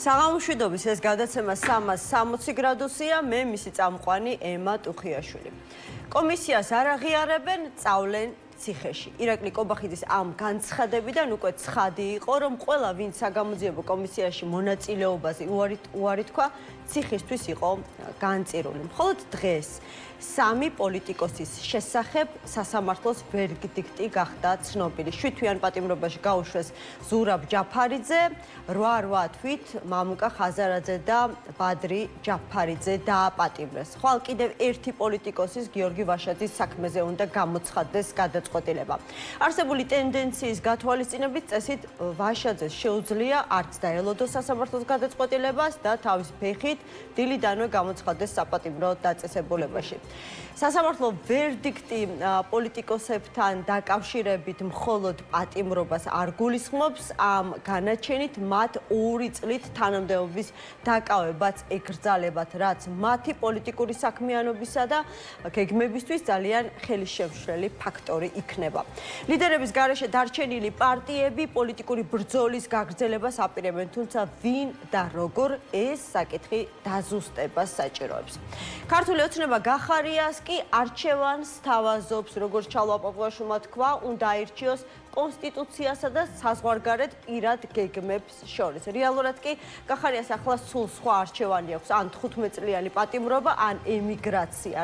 საღამოშვიდობის ეს გადაცემა 360 გრადუსია, მე მისი წამყვანი ემა ტუხიაშვილი. კომისიას არ აღიარებენ, სწავლენ ციხეში. ირაკლი კობახიძის ამ განცხადებიდან უკვე ცხადი იყო, რომ ყველა ვინც საგამოძიებო კომისიაში მონაწილეობაზე უარი თქვა, ციხისთვის იყო განწირული. მხოლოდ დღეს სამი პოლიტიკოსის შესახებ სასამართლოს ვერდიქტი გახდა ცნობილი. 7 თვიან პატიმრობაში გაუშვეს ზურაბ ჯაფარიძე, 8 თვით მამუკა ხაზარაძე და ბადრი ჯაფარიძე დააპატიმრეს. ხვალ კიდევ ერთი პოლიტიკოსის გიორგი ვაშაძის საქმეზე უნდა გამოცხადდეს გადაწყვეტილება. არსებული ტენდენციის გათვალისწინებით წესით ვაშაძეს შეუძლია არც დაელოდოს სასამართლოს გადაწყვეტილებას და თავის ფეხით დილიდანვე გამოცხადდეს საპატიმრო დაწესებულებაში. სასამართლო ვერდიქტი პოლიტიკოსებთან დაკავშირებით მხოლოდ პატიმრობას არ გულისხმობს, ამ განაჩენით მათ 2 წლით თანამდებობის დაკავებაც ეკრძალებათ, რაც მათი პოლიტიკური საქმიანობისა და გეგმებისთვის ძალიან ხელისშემშლელი ფაქტორი იქნება. ლიდერების გარეშე დარჩენილი პარტიები პოლიტიკური ბრძოლის გაგრძელებას აპირებენ, თუმცა ვინ და როგორ ეს საკითხი დაზუსტებას საჭიროებს. ქართული ოცნება გახარიას კი არჩევანს თავაზობს, როგორც ჩალვა პაპუაშვილმა თქვა, უნდა აირჩიოს კონსტიტუციასა და საზღვარგარეთ პირად გეგმებს შორის. რეალურად კი გახარიას ახლა სულ სხვა არჩევანი აქვს, ან 15 წლიანი პატიმრობა, ან ემიგრაცია,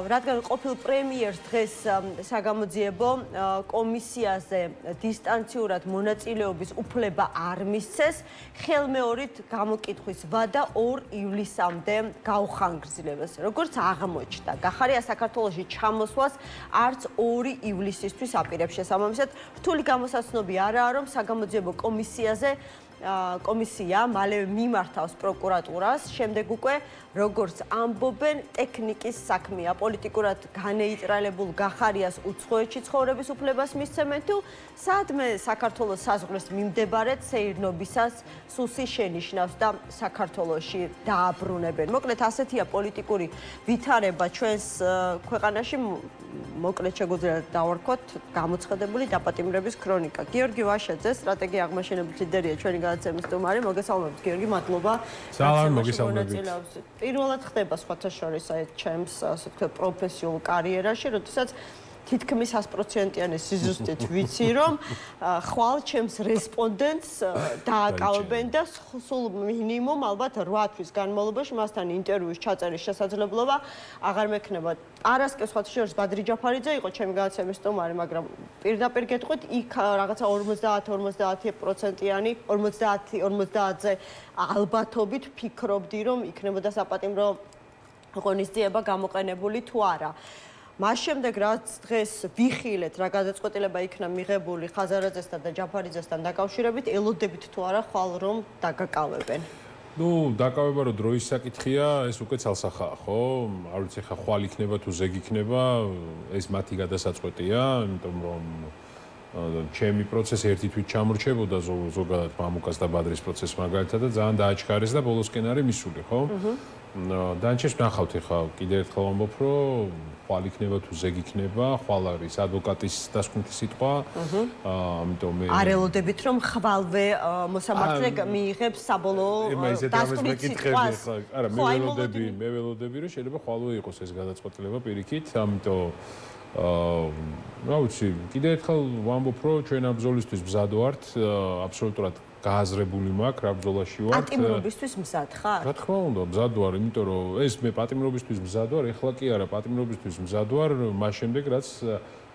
რადგან ყოფილ პრემიერს დღეს საგამოძიებო კომისიაზე დისტანციურად მონაწილეობის უფლება არ მისცეს, ხელმეორით გამოკითხვის ვადა 2 ივლისამდე გაუხანგრძლივეს. როგორც აღმოჩნდა, გახარია საქართველოში ჩამოსვლას არც 2 ივლისისთვის აპირებს. შესაბამისად, რთული გამოსაცნობი არაა, რომ საგამოძიებო კომისია მალევე მიმართავს პროკურატურას, შემდეგ უკვე როგორც ამბობენ, ტექნიკის საქმეა, პოლიტიკურად განეიტრალებულ გახარიას უცხოეთში ცხოვრების უფლებას მისცემენ თუ სადმე საქართველოს საზღვრის მიმდებარედ სეირნობისას სუსი შენიშნავს და საქართველოში დააბრუნებენ. მოკლედ ასეთია პოლიტიკური ვითარება ჩვენს ქვეყანაში, მოკლედ შეგვიძლია დავარქვათ გამოცხადებული დაპატიმრების ქრონიკა. გიორგი ვაშაძე, სტრატეგია აღმაშენებლის ლიდერია ჩვენი გადაცემის სტუმარი. მოგესალმებით გიორგი, მადლობა. სალამ, მოგესალმებით. პირველად ხდება სხვათა შორის ჩემს ასე ვთქვათ პროფესიულ კარიერაში, როდესაც თითქმის 100%-იანი სიზუსტით ვიცი, რომ ხვალ ჩემს რესპონდენტს დააკავებენ და სულ მინიმუმ ალბათ 8 თვის განმავლობაში მასთან ინტერვიუს ჩაწერის შესაძლებლობა აღარ მექნება. არასკენ სხვათა შორის ბადრი ჯაფარიძე იყო ჩემი გადაცემის სტუმარი, მაგრამ პირდაპირ გეტყვით, იქ რაღაცა 50%-იანი 50-ზე ალბათობით ფიქრობდი, რომ იქნებოდა საპატიმრო ღონისძიება გამოყენებული თუ არა. მას შემდეგ რაც დღეს ვიხილეთ, რა გადაწყვეტილება იქნა მიღებული ხაზარაძესთან და ჯაფარიძესთან დაკავშირებით, ელოდებით თუ არა ხვალ რომ დაგაკავებენ. დაკავება რო დროის საკითხია, ეს უკვე ცალსახაა, ხო? არ ვიცი ხა ხვალ იქნება თუ ზეგ იქნება, ეს მათი გადასაწყვეტია, იმიტომ რომ ჩემი პროცესი ერთი თვით ჩამორჩებოდა ზოგადად მამუკას და ბადრის პროცესს მაგალითად და ძალიან დააჩქარეს და ბოლოსკენ არის მისული, ხო? დანჩეს ვნახავთ ხა კიდევ ერთხელ ვამბობ, რომ ხვალ იქნება თუ ზეგ იქნება, ხვალ არის ადვოკატის დასკვნითი სიტყვა, ამიტომ მე არ ელოდებით რომ ხვალვე მოსამართლე მიიღებს საბოლოო დასკვნით სიტყვას. არა, მე ველოდები, რომ შეიძლება ხვალვე იყოს ეს გადაწყვეტილება პირიქით, ამიტომ რა ვიცი, კიდევ ერთხელ ვამბობ, რომ ჩვენ ამ ბრძოლისთვის მზად ვართ, აბსოლუტურად გააზრებული მაქვს რა ბრძოლაში ვართ. პატიმრობისთვის მზად ხარ? რა თქმა უნდა, მზად ვარ, იმიტომ რომ ეს მე პატიმრობისთვის მზად ვარ, ეხლა კი არა, პატიმრობისთვის მზად ვარ, მას შემდეგ რაც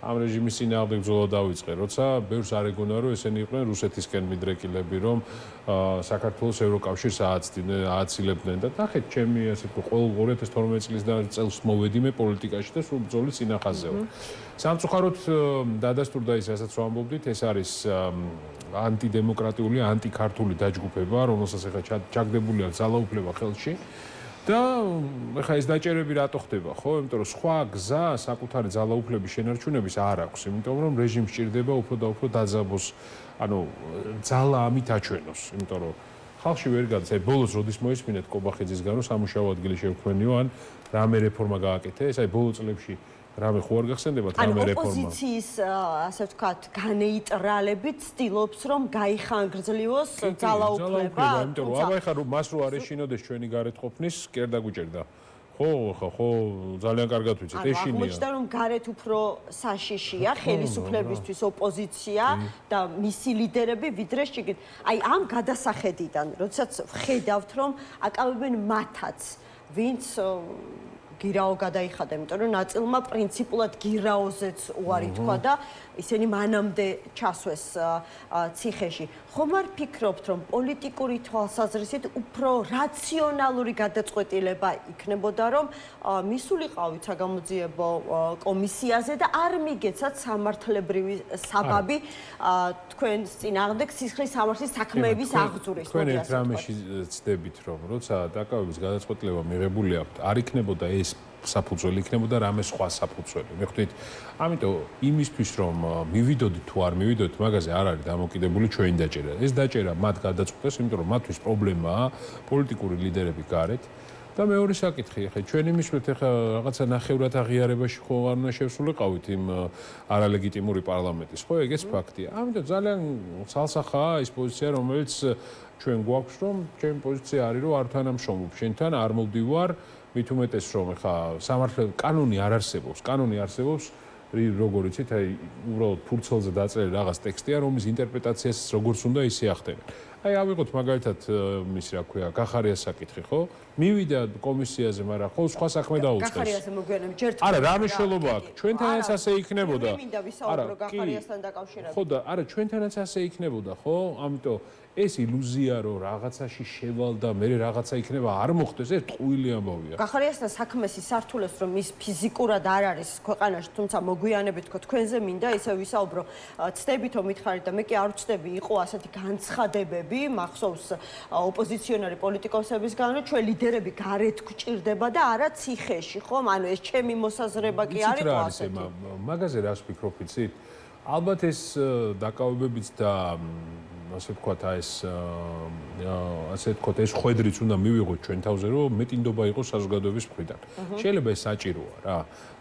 ამ რეჟიმის წინააღმდეგ ბრძოლა დავიწყე, როცა ბევრს არ ეგონა, რომ ესენი იყვნენ რუსეთისკენ მიდრეკილები, რომ საქართველოს ევროკავშირს ააცილებდნენ და ნახეთ, ჩემი ასე ვთქვი, ყოველ 2012 წელს მოვედი მე პოლიტიკაში და სულ ბრძოლის წინახაზე ვარ. სამწუხაროდ დადასტურდა ის, რასაც ვამბობდით, ეს არის ანტიდემოკრატიული, ანტიქართული დაჯგუფება, რომელსაც ახლა ჩაგდებული აქვს ძალაუფლება ხელში. და ეხა ეს დაჭერები რატო ხდება, ხო? იმიტომ რომ სხვა გზა საკუთარი ძალაუფლების შენარჩუნების არ აქვს, იმიტომ რომ რეჟიმს სჭირდება უფრო და უფრო დაძაბოს, ანუ ძალა ამით აჩვენოს, იმიტომ რომ ხალხში ვერ გადის, აი ბოლოს როდის მოისმინეთ კობახიძისგან, რომ სამუშაო ადგილი შევქმნიო, ან რამე რეფორმა გააკეთე, ეს აი ბოლო წლებში რამე ხო არ გახსენდებათ ანუ რამე რეფორმა. ოპოზიციის ასე ვთქვათ, განეიტრალებით ცდილობს რომ გაიხანგრძლივოს ძალაუფლება. იმიტომ რომ აბა ეხლა მას რო არ ეშინოდეს ჩვენი გარეთ ყოფნის, კი არ დაგუჭერდა. ხო, ძალიან კარგად ვიცით, ეშინია. აღმოჩნდა რომ გარეთ უფრო საშიშია ხელისუფლებისთვის ოპოზიცია და მისი ლიდერები ვიდრე შიგნით. აი ამ გადასახედიდან, როდესაც ვხედავთ რომ აკავებენ მათაც, ვინც გირაო გადაიხადა, იმიტომ რომ ნაწილმა პრინციპულად გირაოზეც უარი თქვა და ისინი მანამდე ჩასვეს ციხეში. ხომ არ ფიქრობთ, რომ პოლიტიკური თვალსაზრისით უფრო რაციონალური გადაწყვეტილება იქნებოდა, რომ მისულიყავით საგამოძიებო კომისიაზე და არ მიგეცათ სამართლებრივი საბაბი თქვენს წინააღმდეგ სისხლის სამართლის საქმეების აღძურის? თქვენ ერთ რამეში ცდებით, რომ როცა დაკავების გადაწყვეტილება მიღებული აქვს, არ იქნებოდა ეს საფუძველი, იქნებოდა რამე სხვა საფუძველი. მე ხვდით, ამიტომ იმისთვის რომ მივიდოდით თუ არ მივიდოდით, მაგაზე არ არის დამოკიდებული ჩვენი დაჭერა. ეს დაჭერა მათ გადაწყვეტეს, იმიტომ რომ მათთვის პრობლემაა პოლიტიკური ლიდერები გარეთ. და მეორე საკითხი, ხე ჩვენი მისვლით ახლა რაღაცა ნახევრად აღიარებაში ხო არ უნდა შევსულიყავით იმ არალეგიტიმური პარლამენტის, ხო ეგეც ფაქტია. ამიტომ ძალიან ცალსახაა ის პოზიცია, რომელიც ჩვენ გვაქვს, რომ ჩემი პოზიცია არის, რომ არ თანამშრომლობ შენთან, არ მოვდივარ, მით უმეტეს რომ ახლა სამართლე კანონი არ არსებობს, კანონი არსებობს როგორ იცით, აი უბრალოდ ფურცელზე დაწერილი რაღაც ტექსტია, რომლის ინტერპრეტაციას როგორც უნდა ისე ახდენენ. აი ავიღოთ მაგალითად მის რა ქვია, გახარიას საკითხი, ხო? მივიდა კომისიაზე, მაგრამ ხო სხვა საქმე დაუწყეს. გახარიაზე მოგვიანებით ჯერ არა, რა მნიშვნელობა აქვს? ჩვენთანაც ასე იქნებოდა. მე მინდა ვისაუბრო გახარიასთან დაკავშირებით. ხო და არა, ჩვენთანაც ასე იქნებოდა, ხო? ამიტომ ეს ილუზია რომ რაღაცაში შევალ და მე რაღაცა იქნება არ მოხდეს, ეს ტყუილი ამბავია. გახარიასთან საქმეს ისართულებს, რომ ის ფიზიკურად არ არის ქვეყანაში, თუმცა მოგვიანებით თქო თქვენზე მინდა ისე ვისაუბრო. ცდებითო მითხარით და მე კი არ ვცდები, იყო ასეთი განცხადებები, მახსოვს ოპოზიციონერი პოლიტიკოსებისგან, რომ ჩვენ ლიდერები გარეთ გვჭირდება და არა ციხეში, ხომ? ანუ ეს ჩემი მოსაზრება კი არ იყო ასეთი. მაგაზე რას ვფიქრობ, იცით? ალბათ ეს დაკავებებიც და ასე ვთქვათ, ეს ხვედრიც უნდა მივიღოთ ჩვენ თავზე, რომ მეტინდობა იყოს საზოგადოების მხრიდან. შეიძლება ეს საჭიროა რა.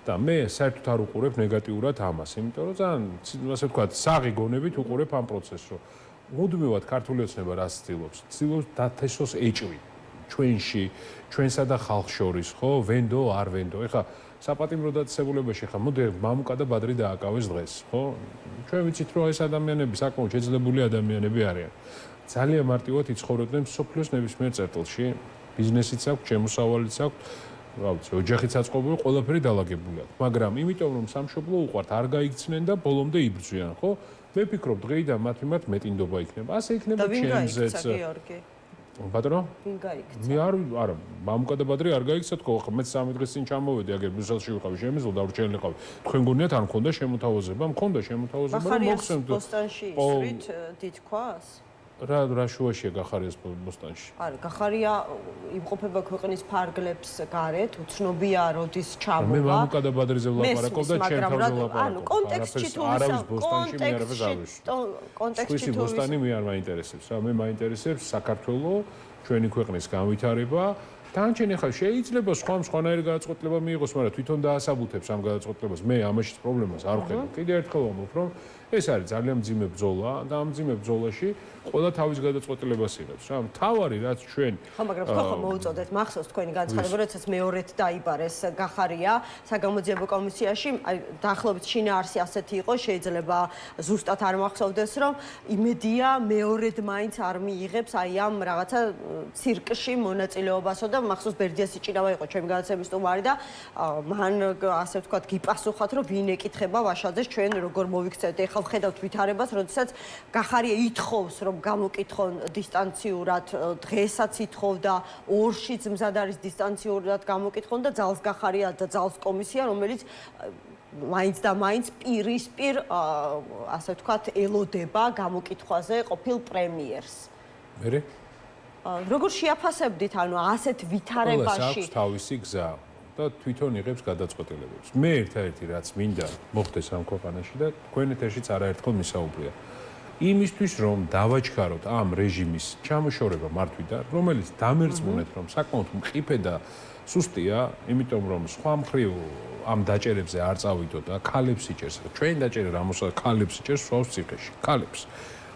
და მე საერთოდ არ უყურებ ნეგატიურად ამას, იმიტომ რომ ძალიან ასე ვთქვათ, საღი გონებით უყურებ ამ პროცესს, რომ მუდმივად ქართული ოცნება რას ცდილობს? ცდილობს დათესოს ეჭვი ჩვენში, ჩვენსა და ხალხს შორის, ხო? ვენდო, არ ვენდო. ეხლა საპატიმრო დაწესებულებაში ხა მოდი მამუკა და ბადრი დააკავეს დღეს, ხო? ჩვენ ვიცით რომ ეს ადამიანები საკმაოდ შეძლებული ადამიანები არიან. ძალიან მარტივად იცხოვრობდნენ სოფლიოს ნებისმიერ წერტილში, ბიზნესიც აქვს, შემოსავალიც აქვს, რა ვიცი, ოჯახიც აწყობილი, ყველაფერი დალაგებული აქვს. მაგრამ იმიტომ რომ სამშობლო უყვართ, არ გაიქცნენ და ბოლომდე იბრძვიან, ხო? მე ვფიქრობ დღეიდან მათ მიმართ მეტინდობა იქნება. ასე იქნება ჩემზეც. ბატონო? ვინ გაიქცა? მე არა, მამუკა და ბადრი არ გაიქცათ, ხო, მე 3 დღის წინ ჩამოვედი, აგერ ბრუსელში ვიყავი, შემეძლო დავრჩენილიყავი. თქვენ გონიათ არ მქონდა შემოთავაზება? მქონდა შემოთავაზება, რომ მოგცემთ. ბოსტანში ისვრით დიდქვას? რა შუაშია გახარიას ბოსტანში? არა, გახარია იმყოფება ქვეყნის ფარგლებს გარეთ, უცნობია როდის ჩამოვა. მე მამუკა და ბადრიზე ვლაპარაკობ და ჩემ თავზე ვლაპარაკობ. ანუ კონტექსტში თუ არავის ბოსტანში მე არაფერს არ ვიშ. კონტექსტში თუ ბოსტანი მე არ მაინტერესებს რა, მე მაინტერესებს საქართველოს, ჩვენი ქვეყნის განვითარება. თანჩენ ახლა შეიძლება სხვანაირი გადაწყვეტილება მიიღოს, მაგრამ თვითონ დაასაბუთებს ამ გადაწყვეტილებას. მე ამაშიც პრობლემას არ ვხედავ. კიდევ ერთხელ ვამბობ, რომ ეს არის ძალიან მძიმე ბრძოლა და ამ მძიმე ბრძოლაში ყველა თავის გადაწყვეტილებას იღებს რა. მთავარი რაც ჩვენ ხო, მაგრამ ხო მოუწოდეთ, მახსოვს თქვენი განცხადება, როდესაც მეორედ დაიბარეს გახარია საგამოძიებო კომისიაში, აი დაახლოებით შინაარსი ასეთი იყო, შეიძლება ზუსტად არ მახსოვდეს, რომ იმედია მეორედ მაინც არ მიიღებს აი ამ რაღაცა ცირკში მონაწილეობასო და მახსოვს ბერდიას იჭირავა იყო ჩემი განაცემის სტუმარი და მან ასე ვთქვათ გიპასუხათ, რომ ვინ ეკითხება ვაშაძეს ჩვენ როგორ მოვიქცევთ. ეხლა ვხედავთ ვითარებას, როდესაც გახარია ითხოვს, რომ გამოკითხონ დისტანციურად, დღესაც ითხოვდა, ორშიც მზად არის დისტანციურად გამოკითხონ და ძალს გახარია და ძალს კომისია, რომელიც მაინც და მაინც პირისპირ ასე ვთქვათ ელოდება გამოკითხვაზე ყოფილ პრემიერს. მე როგორ შეაფასებდით, ანუ ასეთ ვითარებაში? აქვს თავისი გზა და თვითონ იღებს გადაწყვეტილებებს. მე ერთ-ერთი რაც მინდა მოხდეს ამ ქვეყანაში და თქვენ ეთერშიც არაერთხელ მისაუბრია. იმისთვის რომ დავაჩქაროთ ამ რეჟიმის ჩამოშორება მართვიდან, რომელიც დამერწმუნეთ რომ საკმაოდ მყიფე და სუსტია, იმიტომ რომ სხვა მხრივ ამ დაჭერებზე არ წავიდო და ქალებს იჭერს. ჩვენ დაჭერა რამოსა ქალებს იჭერს სვავს ციხეში. ქალებს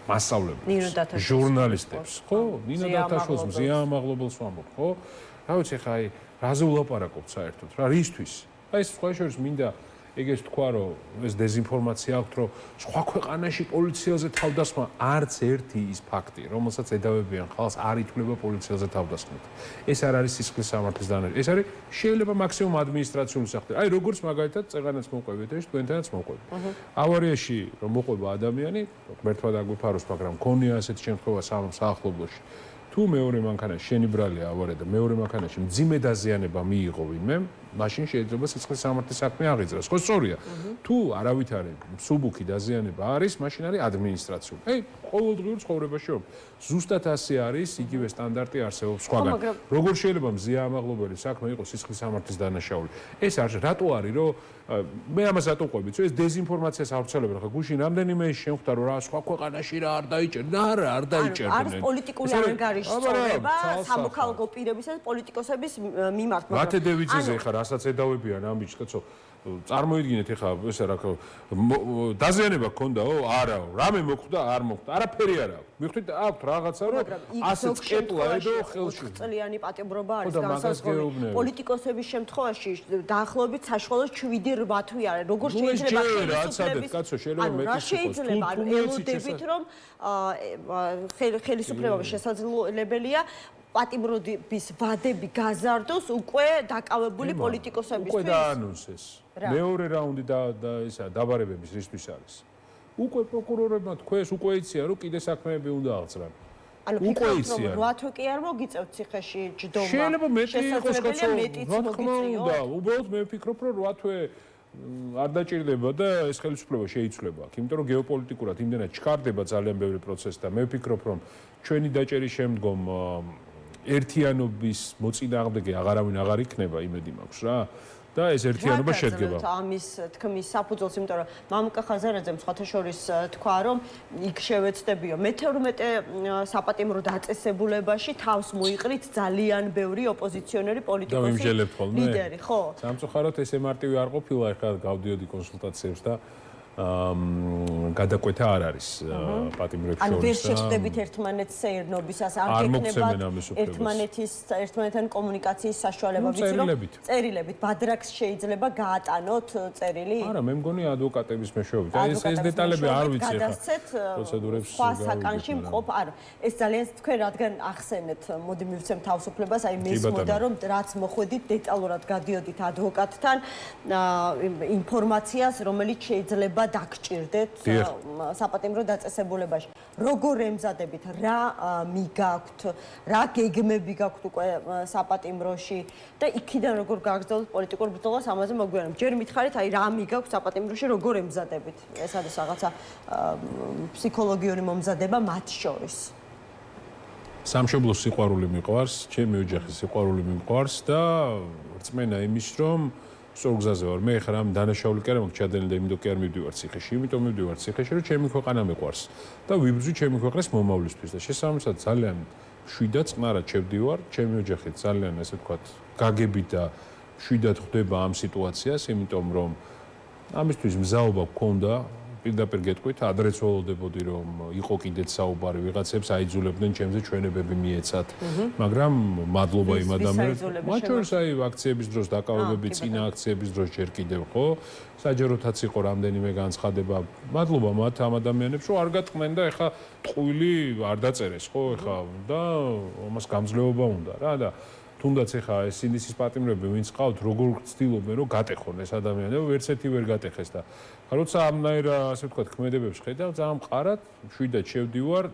მასწავლებლებს, ჟურნალისტებს, ხო? ნინო დათაშვილს მზია ამაღლობელს ვამბობ, ხო? რა ვიცი ხა აი რაზე ვლაპარაკობთ საერთოდ რა რისთვის? აი ეს სხვა შორის მინდა ეგეც თქვა რომ ეს დეზინფორმაცია აქვს რომ სხვა ქვეყანაში პოლიციაზე თავდასხმა არც ერთი ის ფაქტი რომელსაც ედავებიან ხალხს არ ითვლება პოლიციაზე თავდასხმით. ეს არ არის სისხლის სამართლის დანერგი. ეს არის შეიძლება მაქსიმუმ ადმინისტრაციული სახე. აი როგორც მაგალითად წეღანაც მოყვებით ეს თქვენთანაც მოყვებით. ავარიაში რომ მოყვება ადამიანი, ღმერთმა დაგვიფაროს, მაგრამ მქონია ასეთი შემთხვევა საახლობლოში. თუ მეორე მანქანაში შენი ბრალია ავარია და მეორე მანქანაში მძიმე დაზიანება მიიღო ვინმე, მაშინ შეიძლება სისხლის სამართლის საქმე აღიძრას. ხო, სწორია. თუ არავითარი მსუბუქი დაზიანება არის, მაშინ არის ადმინისტრაციული. აი, ყოველდღიურ ცხოვრებაში ზუსტად ასე არის, იგივე სტანდარტი არსებობს სხვაგან. როგორ შეიძლება მზია ამაღლობელი საქმე იყოს სისხლის სამართლის დანაშაული? ეს არის რატო არის, რომ მე ამას რატო ყვებით, ეს დეზინფორმაციას ავრცელებენ, ხა გუშინ რამდენიმე შემხვდა რომ რა სხვა ქვეყანაში რა არ დაიჭერდნენ, არა, არ დაიჭერდნენ. არის პოლიტიკური ანგარიშწორება სამოქალაქო პირებისა და პოლიტიკოსების მიმართ. მათე დევიზზე ხა რასაც ედავებიან ამ ბიჭს, კაცო, წარმოიდგინეთ ეხა ესე რა დაზიანება გქონდაო? არაო. რამე მოხდა? არ მოხდა. არაფერი არა. მიხვდით აქვთ რაღაცა რომ ასე წკეტლა ედო ხელში. წლიანი პატიმრობა არის განსაზღვრული. პოლიტიკოსების შემთხვევაში დაახლოებით საშუალო 7-8 თვე არის. როგორ შეიძლება შეიძლება ელოდებით რომ ხელისუფლება შესაძლებელია პატიმრობის ვადები გაზარდოს უკვე დაკავებული პოლიტიკოსებისთვის. უკვე დაანონს ეს. მეორე რაუნდი და ისა დაბარებების რისთვის არის? უკვე პროკურორებმა თქვეს, უკვე იციან რომ კიდე საქმეები უნდა აღწრან. ანუ ფიქრობთ რომ 8 თვე კი არ მოგიწევთ ციხეში ჯდომა. შეიძლება მეტი იყოს კაცო. რა თქმა უნდა, უბრალოდ მე ვფიქრობ რომ 8 თვე არ დაჭირდება და ეს ხელისუფლება შეიცვლება. იმიტომ რომ გეოპოლიტიკურად იმდენად ჩქარდება ძალიან ბევრი პროცესი და მე ვფიქრობ რომ ჩვენი დაჭერის შემდგომ ერთიანობის მოწინააღმდეგე აღარავინ აღარ იქნება, იმედი მაქვს რა. და ეს ერთიანობა შედგება. ამის თქმის საფუძველს, იმიტომ რომ მამუკა ხაზარაძემ სხვათა შორის თქვა, რომ იქ შევეცდებიო მე-12 საპატიმრო დაწესებულებაში თავს მოიყრით ძალიან ბევრი ოპოზიციონერი პოლიტიკოსი ლიდერი, ხო? სამწუხაროდ ესე მარტივი არ ყოფილა, ახლა გავდიოდი კონსულტაციებს და გადაკვეთა არ არის პატიმრებს შორის. ანუ ვერ შეხვდებით ერთმანეთს სეირნობისას, არ გეკნებათ ერთმანეთთან კომუნიკაციის საშუალება, ვიცი რომ წერილებით ბადრაკს შეიძლება გაატანოთ წერილი? არა, მე მგონი ადვოკატების მეშვეობით. ეს დეტალები არ ვიცი ახლა. პროცედურებს სხვა საკანში მყოფ, არა, ეს ძალიან თქვენ რადგან ახსენეთ, მოდი მივცემ თავისუფლებას, აი მესმოდა რომ რაც მოხვედით დეტალურად გადიოდით ადვოკატთან ინფორმაციას, რომელიც შეიძლება დაგჭირდეთ საპატიმრო დაწესებულებაში. როგორ ემზადებით, რა მიგაქვთ, რა გეგმები გაქვთ უკვე საპატიმროში და იქიდან როგორ გაგრძელოთ პოლიტიკურ ბრძოლას, ამაზე მოგვიანებით. ჯერ მითხარით, აი რა მიგაქვთ საპატიმროში, როგორ ემზადებით? ეს არის რაღაცა ფსიქოლოგიური მომზადება მათ შორის. სამშობლოს სიყვარული მიყვარს, ჩემი ოჯახის სიყვარული მიყვარს და რწმენა იმის, რომ სწორ გზაზე ვარ. მე ხარ ამ დანაშაული კი არა მაქვს ჩადენილი და იმიტომ კი არ მივდივარ ციხეში, იმიტომ მივდივარ ციხეში, რომ ჩემი ქვეყანა მეყვარს და ვიბრძვი ჩემი ქვეყნის მომავლისთვის და შესაბამისად ძალიან შვიდად წყნარად შევდივარ, ჩემი ოჯახი ძალიან ესე ვთქვათ, გაგებით და შვიდად ხვდება ამ სიტუაციას, იმიტომ რომ ამისთვის მზაობა გქონდა. პირდაპირ გეტყვით, ადრეც ველოდებოდი რომ იყო კიდეც საუბარი, ვიღაცებს აიძულებდნენ ჩემზე ჩვენებები მიეცათ, მაგრამ მადლობა იმ ადამიანებს, მათ შორის აი აქციების დროს დაკავებები, წინა აქციების დროს ჯერ კიდევ ხო, საჯაროთაც იყო რამდენიმე განცხადება. მადლობა მათ ამ ადამიანებს, რომ არ გატყნენ და ეხა ტყუილი არ დაწერეს, ხო, ეხა და ამას გამძლეობა უნდა რა და თუნდაც ეხა ეს სინდისის პატიმრები ვინც ყავთ, როგორ ცდილობენ რომ გატეხონ ეს ადამიანები, ვერც ერთი ვერ გატეხეს და როცა ამნაირ ასე ვთქვათ ქმედებებს ხედავ, ძალიან მყარად, შვიდად შევდივარ.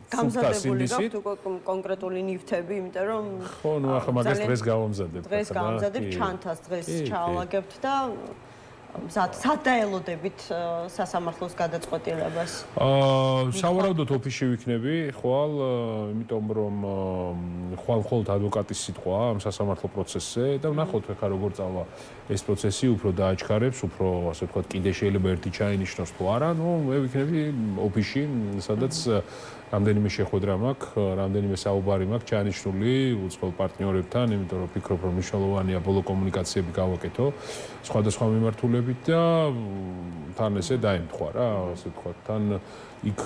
გამზადებული გაქვთ უკვე კონკრეტული ნივთები, იმიტომ რომ ხო, ნუ ახლა მაგას დღეს გავამზადებ. დღეს გავამზადებ ჩანთას, დღეს ჩავალაგებთ და სად დაელოდებით სასამართლოს გადაწყვეტილებას? სავარაუდოდ ოფისში ვიქნები, ხვალ, იმიტომ რომ ხვალ-მხოლოდ ადვოკატის სიტყვაა ამ სასამართლო პროცესზე და ვნახოთ ხა როგორ წავა ეს პროცესი, უფრო დააჩქარებს, უფრო ასე ვთქვათ, კიდე შეიძლება ერთი ჩაინიშნოს თუ არა, მე ვიქნები ოფისში, სადაც რამდენიმე შეხვედრა მაქვს, რამდენიმე საუბარი მაქვს ჩაინიშნული უცხოელ პარტნიორებთან, იმიტომ რომ ვფიქრობ, რომ მნიშვნელოვანია ბოლო კომუნიკაციები გავაკეთო სხვადასხვა მიმართულებით და თან ესე დაემთხვა რა, ასე ვთქვათ, თან იქ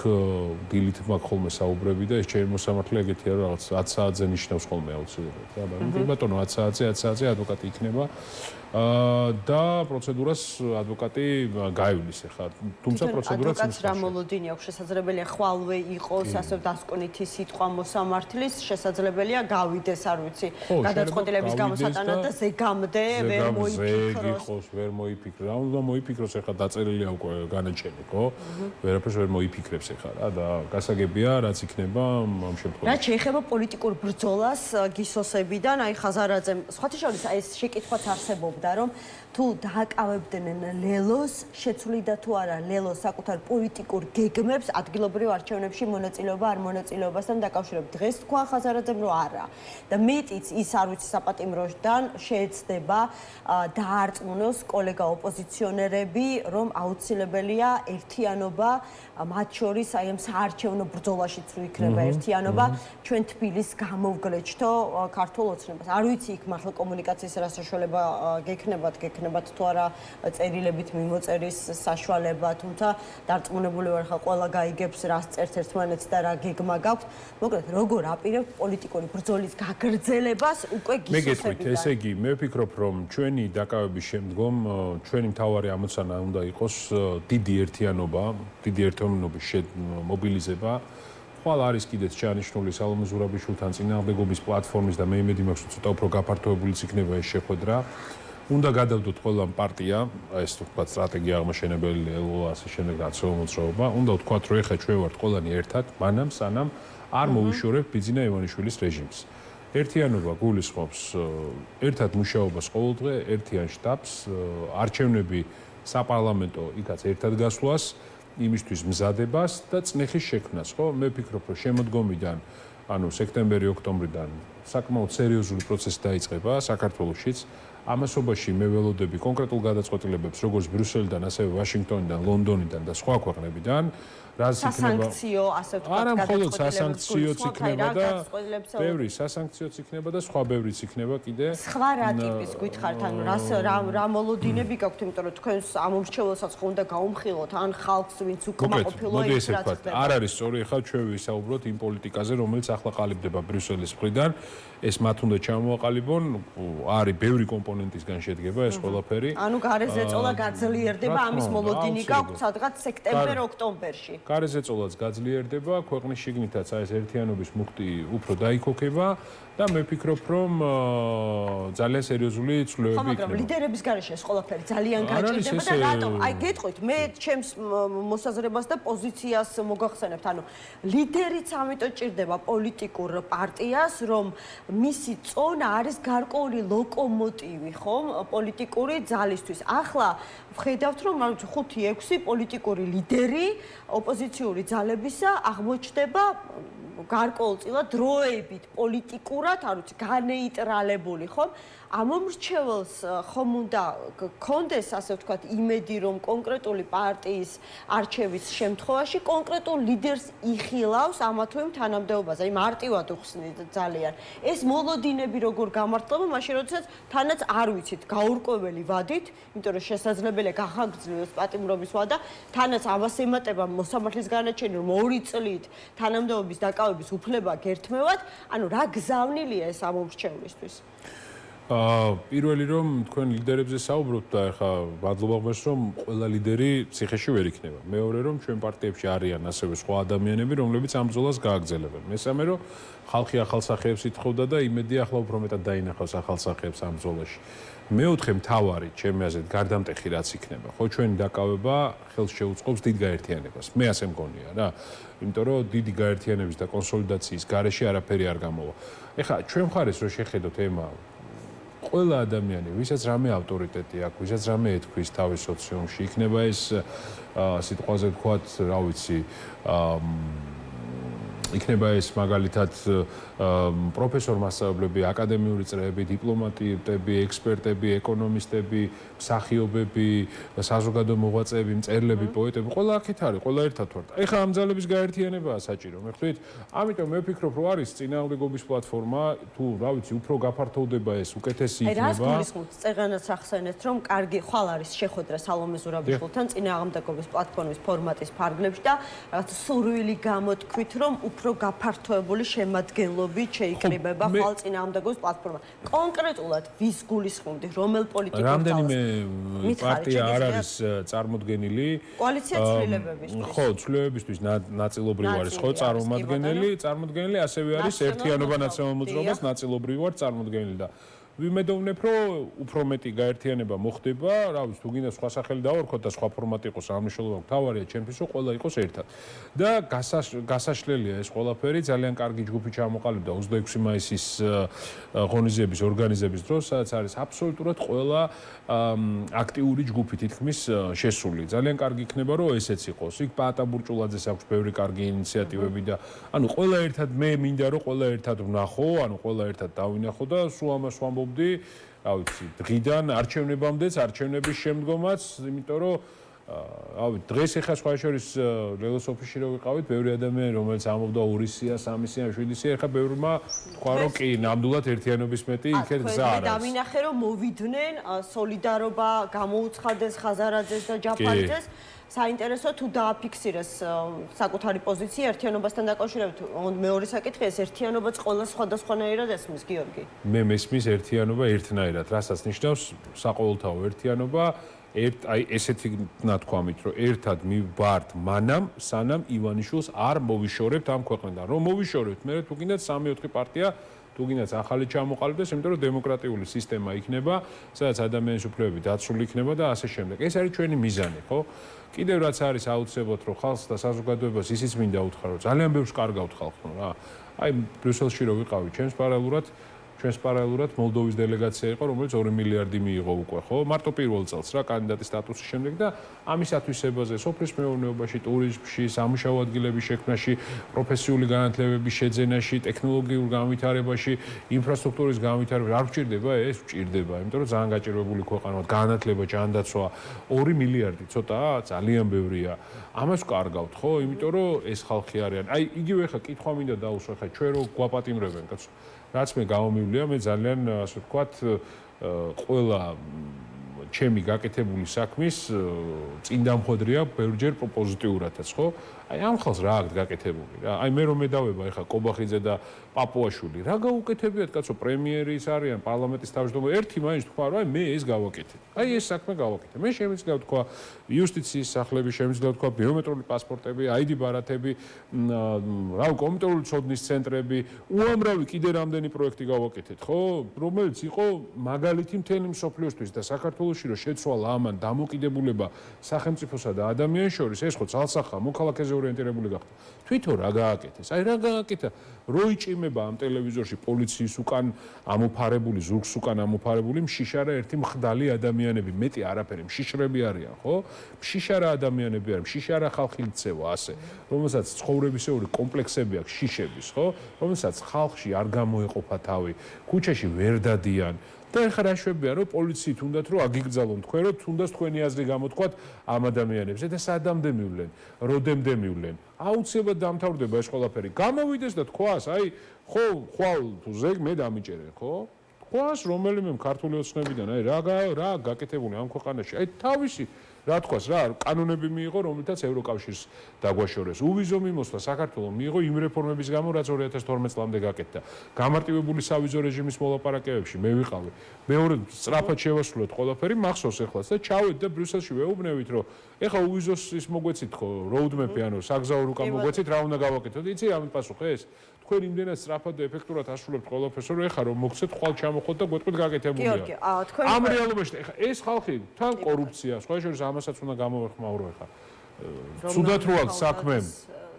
დილით მაქვს ხოლმე საუბრები და ეს ჩემი მოსამართლე ეგეთია რომ რაღაც 10 საათზე ნიშნავს ხოლმე აუცილებლად. და ბატონო 10 საათზე ადვოკატი იქნება და პროცედურას ადვოკატი გაივლის ახლა. თუმცა პროცედურაც ადვოკატს რა მოლოდინი აქვს? შესაძლებელია ხვალვე იყოს, ასე დასკვნითი სიტყვა მოსამართლის, შესაძლებელია გავიდეს, არ ვიცი, გადაწყვეტილების გამოსატანად და ზეგამდე ვერ მოიფიქროს. ვერ მოიფიქროს. რა უნდა მოიფიქროს ახლა დაწერილია უკვე განაჩენი, ხო? ვერაფერს ვერ მოიფიქრებს ახლა რა და გასაგებია რაც იქნება ამ შემთხვევაში. რაც შეეხება პოლიტიკურ ბრძოლას გისოსებიდან, აი ხაზარაძემ სხვათა შორის ეს შეკითხვაც არსებობდა, რომ თუ დააკავებდნენ ლელოს, შეცვლიდა თუ არა ლელოს საკუთარ პოლიტიკურ გეგმებს ადგილობრივ არჩევნებში მონაწილეობა არ მონაწილეობასთან დაკავშირებით. დღეს თქვა ხაზარაძემ, რომ არა. და მეტიც ის არ ვიცი საპატიმროდან შეეცდება დაარწმუნოს კოლეგა ოპოზიციონერები, რომ აუცილებელია ერთიანობა მათ შორის აი ამ საარჩევნო ბრძოლაშიც რო იქნება ერთიანობა, ჩვენ თბილის გამოვგლეჩთო ქართულ ოცნებას. არ ვიცი იქ მართლა კომუნიკაციის რა საშუალება გექნებათ თუ არა წერილებით მიმოწერის საშუალება, თუმცა დარწმუნებული ვარ ხა ყველა გაიგებს რას წერთ ერთმანეთს და რა გეგმა გაქვთ. მოკლედ როგორ აპირებთ პოლიტიკური ბრძოლის გაგრძელებას უკვე გისოსებიდან? მე გეტყვით, ესე იგი, მე ვფიქრობ, რომ ჩვენი დაკავების შემდგომ ჩვენი მთავარი ამოცანა უნდა იყოს დიდი ერთიანობა, დიდი ერთიანობის მობილიზება. ხვალ არის კიდეც ჩაანიშნული სალომე ზურაბიშვილთან წინააღმდეგობის პლატფორმის და მე იმედი მაქვს, რომ ცოტა უფრო გაფართოებულიც იქნება ეს შეხვედრა. უნდა გადავდოთ ყველა პარტია, ეს თქვათ სტრატეგია აღმაშენებელი ელოა ასე შემდეგ რაციონალობა. უნდა ვთქვათ, რომ ეხლა ჩვენ ვართ ყველანი ერთად, მანამ სანამ არ მოვიშორებთ ბიძინა ივანიშვილის რეჟიმს. ერთიანობა გულისხმობს ერთად მუშაობას ყოველდღე, ერთიან შტაბს, არჩევნები საპარლამენტო იქაც ერთად გასვლას, იმისთვის მზადებას და წნეხის შექმნას, ხო? მე ვფიქრობ, რომ შემოდგომიდან, ანუ სექტემბერი-ოქტომბრიდან საკმაოდ სერიოზული პროცესი დაიწყება საქართველოშიც. ამასობაში მე ველოდები კონკრეტულ გადაწყვეტილებებს, როგორც ბრიუსელიდან, ასევე ვაშინგტონიდან, ლონდონიდან და სხვა ქვეყნებიდან, რაც იქნება სასანქციო, ასე ვთქვათ, არა მხოლოდ სასანქციოც იქნება და ბევრი სასანქციოც იქნება და სხვა ბევრიც იქნება კიდე. სხვა რა ტიპის გითხართ, ანუ რა მოლოდინები გაქვთ, იმიტომ რომ თქვენს ამომრჩეველსაც ხო უნდა გაუმხილოთ, ან ხალხს ვინც უკმაყოფილოა ის რაც ხდება. არ არის სწორი, ხა ჩვენ ვისაუბროთ იმ პოლიტიკაზე, რომელიც ახლა ყალიბდება ბრიუსელის მხრიდან. ეს მათ უნდა ჩამოაყალიბონ, არის ბევრი კომპონენტისგან შედგება ეს ყველაფერი. ანუ გარეზეწოლა გაძლიერდება, ამის მოლოდინი გაქვთ სადღაც სექტემბერ-ოქტომბერში. გარეზეწოლაც გაძლიერდება, ქვეყნის შიგნითაც ეს ერთიანობის მუხტი უფრო დაიქოქება და მე ვფიქრობ, რომ ძალიან სერიოზული ცვლილებები იქნება. მაგრამ ლიდერების გარეშე ეს ყველაფერი ძალიან გაჭირდება და რატომ? აი გეტყვით, მე ჩემს მოსაზრებას და პოზიციას მოგახსენებთ, ანუ ლიდერიც ამიტომ ჭირდება პოლიტიკურ პარტიას, რომ მისი წონა არის გარკვეული ლოკომოტივი, ხომ, პოლიტიკური ძალისთვის. ახლა ვხედავთ, რომ 5-6 პოლიტიკური ლიდერი ოპოზიციური ძალებისა აღმოჩნდება გარკვეულწილად დროებით პოლიტიკურად, არ ვიცი, განეიტრალებული, ხომ? ამომრჩეველს ხომ უნდა გქონდეს, ასე ვთქვათ, იმედი, რომ კონკრეტული პარტიის არჩევის შემთხვევაში კონკრეტულ ლიდერს იხილავს ამა თუ იმ თანამდებობაზე, აი მარტივად უხსნით ძალიან. ეს მოლოდინები როგორ გამართლება, მაშინ როდესაც თანაც არ ვიცით გაურკვეველი ვადით, იმიტომ რომ შესაძლებელია გახანგრძლივოს პატიმრობის ვადა, თანაც ამას ემატება მოსამართლის განაჩენი, რომ 2 წლით თანამდებობის დაკავების უფლება გერთმევათ, ანუ რა გზავნილია ეს ამომრჩევლისთვის? პირველი რომ თქვენ ლიდერებზე საუბრობთ და ახლა მადლობა ღმერთს რომ ყველა ლიდერი ციხეში ვერ იქნება. მეორე რომ ჩვენ პარტიებში არიან ასევე სხვა ადამიანები, რომლებიც ამ ბრძოლას გააგრძელებენ. მესამე რომ ხალხი ახალსახეებს ითხოვდა და იმედია ახლა უფრო მეტად დაინახავს ახალსახეებს ამ ბრძოლაში. მეოთხე მთავარი ჩემი აზრით გარდამტეხი რაც იქნება, ხო ჩვენი დაკავება ხელს შეუწყობს დიდ გაერთიანებას. მე ასე მგონია რა. იმიტომ რომ დიდი გაერთიანების და კონსოლიდაციის გარეშე არაფერი არ გამოვა. ეხლა ჩვენ მხარეს რო შეხედოთ ემა ყველა ადამიანი, ვისაც რამე ავტორიტეტი აქვს, ვისაც რამე ეთქვის თავის სოციუმში, იქნება ეს სიტყვაზე ვთქვათ, რა ვიცი, იქნება ეს მაგალითად პროფესორ მასწავლებლები, აკადემიური წრეები, დიპლომატები, ექსპერტები, ეკონომისტები, მსახიობები, საზოგადო მოღვაწეები, მწერლები, პოეტები, ყველა აქეთ არის, ყველა ერთად ვართ. ეხლა ამ ძალების გაერთიანებაა საჭირო, მე ხვდით? ამიტომ მე ვფიქრობ, რომ არის წინააღმდეგობის პლატფორმა, თუ რა ვიცი, უფრო გაფართოვდება ეს, უკეთესი იქნება. აი, რას გულისხმობთ? წეგანაც ახსენეთ, რომ კარგი ხვალ არის შეხვედრა სალომე ზურაბიშვილთან წინააღმდეგობის პლატფორმის ფორმატის ფარგლებში და რაღაც სურვილი გამოთქვით, რომ უფრო გაფართოებული შემადგენლობით შეიკრიბება ხვალ წინააღმდეგობის პლატფორმა. კონკრეტულად ვის გულისხმობთ, რომელ პოლიტიკურ ძალას? რამდენიმე პარტია არ არის წარმოდგენილი. კოალიცია ცვლილებებისთვის. ხო, ცვლილებებისთვის ნაწილობრივ არის ხო წარმოდგენილი, ასევე არის ერთიანობა ნაციონალურ მოძრაობას ნაწილობრივ არის წარმოდგენილი და ვიმედოვნებ, რომ უფრო მეტი გაერთიანება მოხდება, რა ვიცი, თუ გინდა სხვა სახელი დავარქოთ და სხვა ფორმატი იყოს, ამ მნიშვნელობა მთავარია ჩემთვის, რომ ყველა იყოს ერთად. და გასაშლელია ეს ყველაფერი, ძალიან კარგი ჯგუფი ჩამოყალიბდა 26 მაისის ღონისძიების ორგანიზების დროს, სადაც არის აბსოლუტურად ყველა აქტიური ჯგუფი თითქმის შესული. ძალიან კარგი იქნება, რომ ესეც იყოს. იქ პაატა ბურჭულაძეს აქვს ბევრი კარგი ინიციატივები და ანუ ყველა ერთად მე მინდა რომ ყველა ერთად ვნახო, ანუ ყველა ერთად დავინახო და სულ ამას ვამბობ რა ვიცი, დღიდან არჩევნებამდეც, არჩევნების შემდგომაც, იმიტომ რომ რა ვიცი, დღეს ეხლა სხვა შორის რელოს ოფისში რო ვიყავით, ბევრი ადამიანი, რომელიც ამბობდა 2 სია, 3 სია, 7 სია, ეხლა ბევრმა თქვა, რომ კი, ნამდვილად ერთიანობის მეტი იქეთ გზა არის. დავინახე, რომ მოვიდნენ, სოლიდარობა გამოუცხადეს ხაზარაძეს და ჯაფარიძეს. საინტერესო თუ დააფიქსირეს საკუთარი პოზიცია ერთიანობასთან დაკავშირებით. მეორე საკითხი ეს ერთიანობაც ყველა სხვადასხვანაირად ესმის, გიორგი. მე მესმის ერთიანობა ერთნაირად, რასაც ნიშნავს საყოველთაო ერთიანობა, აი ესეთი ნათქვამით, რომ ერთად მივართ მანამ, სანამ ივანიშვილს არ მოვიშორებთ ამ ქვეყნიდან. რომ მოვიშორებთ, მე თუ გინდათ 3-4 პარტია თუ გინდათ ახალი ჩამოყალიბდეს, იმიტომ რომ დემოკრატიული სისტემა იქნება, სადაც ადამიანის უფლებები დაცული იქნება და ასე შემდეგ. ეს არის ჩვენი მიზანი, ხო? კიდევ რაც არის აუცილებლად, რომ ხალხს და საზოგადოებას ისიც მინდა უთხრა, რომ ძალიან ბევრს კარგავთ ხალხო რა. აი ბრიუსელში რო ვიყავი, ჩვენს პარალელურად მოლდოვის დელეგაცია იყო, რომელიც 2 მილიარდი მიიღო უკვე, ხო? მარტო პირველ წელს რა კანდიდატის სტატუსის შემდეგ და ამის ათვისებაზე, სოფლის მეურნეობაში, ტურიზმში, სამუშაო ადგილების შექმნაში, პროფესიული განათლებების შეძენაში, ტექნოლოგიურ განვითარებაში, ინფრასტრუქტურის განვითარებაში არ გვჭირდება ეს? გვჭირდება, იმიტომ რომ ძალიან გაჭირვებული ქვეყანა, განათლება, ჯანდაცვა, 2 მილიარდი ცოტაა, ძალიან ბევრია. ამას ვკარგავთ, ხო? იმიტომ რომ ეს ხალხი არიან. აი, იგივე ხა კითხვა მინდა დაუსვა, ხა ჩვენ რო გვაპატიმრებენ, კაცო. რაც მე გამომივლია, მე ძალიან ასე ვთქვათ, ყველა ჩემი გაკეთებული საქმის წინდამხედრია ბევრჯერ პოზიტიურადაც, ხო? აი ამ ხალხს რა აქვს გაკეთებული რა? აი მე რომ მედავება ეხა კობახიძე და პაპუაშვილი, რა გაუკეთებიათ კაცო, პრემიერი ის არიან, პარლამენტის თავმჯდომარე, ერთი მაინც თქვა, რომ აი მე ეს გავაკეთე. აი ეს საქმე გავაკეთე. მე შემიძლია ვთქვა იუსტიციის სახლები, შემიძლია ვთქვა ბიომეტრიული პასპორტები, ID ბარათები, რა კომპიუტერული ცოდნის ცენტრები, უამრავი კიდე რამდენი პროექტი გავაკეთეთ, ხო? რომელიც იყო მაგალითი მთელი მსოფლიოსთვის და საქართველოში რომ შეცვალა ამან დამოკიდებულება სახელმწიფოსა და ადამიანს შორის, ეს ხო ძალსახა მოქალაქეზე ორიენტირებული გახდა. თვითონ რა გააკეთეს? აი რა გააკეთა? რო იჭიმება ამ ტელევიზორში პოლიციის უკან ამოფარებული, ზურგს უკან ამოფარებული მშიშარა ერთი მხდალი ადამიანები, მეტი არაფერი, მშიშრები არიან, ხო? მშიშარა ადამიანები არიან, მშიშარა ხალხი იწევა ასე, რომელსაც ცხოვრებისეული კომპლექსები აქვს შიშების, ხო? რომელსაც ხალხში არ გამოეყოფა თავი, ქუჩაში ვერ დადიან. და ეხლა რა შვებია, რომ პოლიციით უნდათ რომ აგიგრძალონ თქვენ, რომ თუნდაც თქვენი აზრი გამოთქვათ ამ ადამიანებზე და სადამდე მივლენ, როდემდე მივლენ. აუცილებლად დამთავრდება ეს ყველაფერი. გამოვიდეს და თქვას, აი, ხო, ხვალ თუ ზეგ მე დამიჭერენ, ხო? თქვას რომელიმე ქართული ოცნებიდან, აი რა გაკეთებული ამ ქვეყანაში. აი თავისი რა თქვას რა კანონები მიიღო, რომელთაც ევროკავშირს დაგვაშორეს. უვიზო მიმოსვლა საქართველოს მიიღო იმ რეფორმების გამო, რაც 2012 წლამდე გაკეთდა. გამარტივებული სავიზო რეჟიმის მოლაპარაკებებში მე ვიყავი. მეორე სწრაფად შევასრულეთ ყველაფერი, მახსოვს ეხლაც და ჩავედ და ბრიუსელში ვეუბნევით, რომ ეხა უვიზოს ის მოგვეცით ხო, roadmap-ი, ანუ საგზაო რუკა მოგვეცით, რა უნდა გავაკეთოთ? იცი ამით პასუხი ეს? თქვენ იმდენად სწრაფად და ეფექტურად ასრულებთ ყველაფერს, რომ ეხა რომ მოგცეთ ხვალ ჩამოხოთ და გვეტყვით გაკეთებულია. გიორგი, თქვენ ამ რეალობაში ეხა ეს ხალხი თან კორუფცია, სხვა შორის ამასაც უნდა გამოვეხმაურო ეხა. ცუდად რო აქვს საქმე.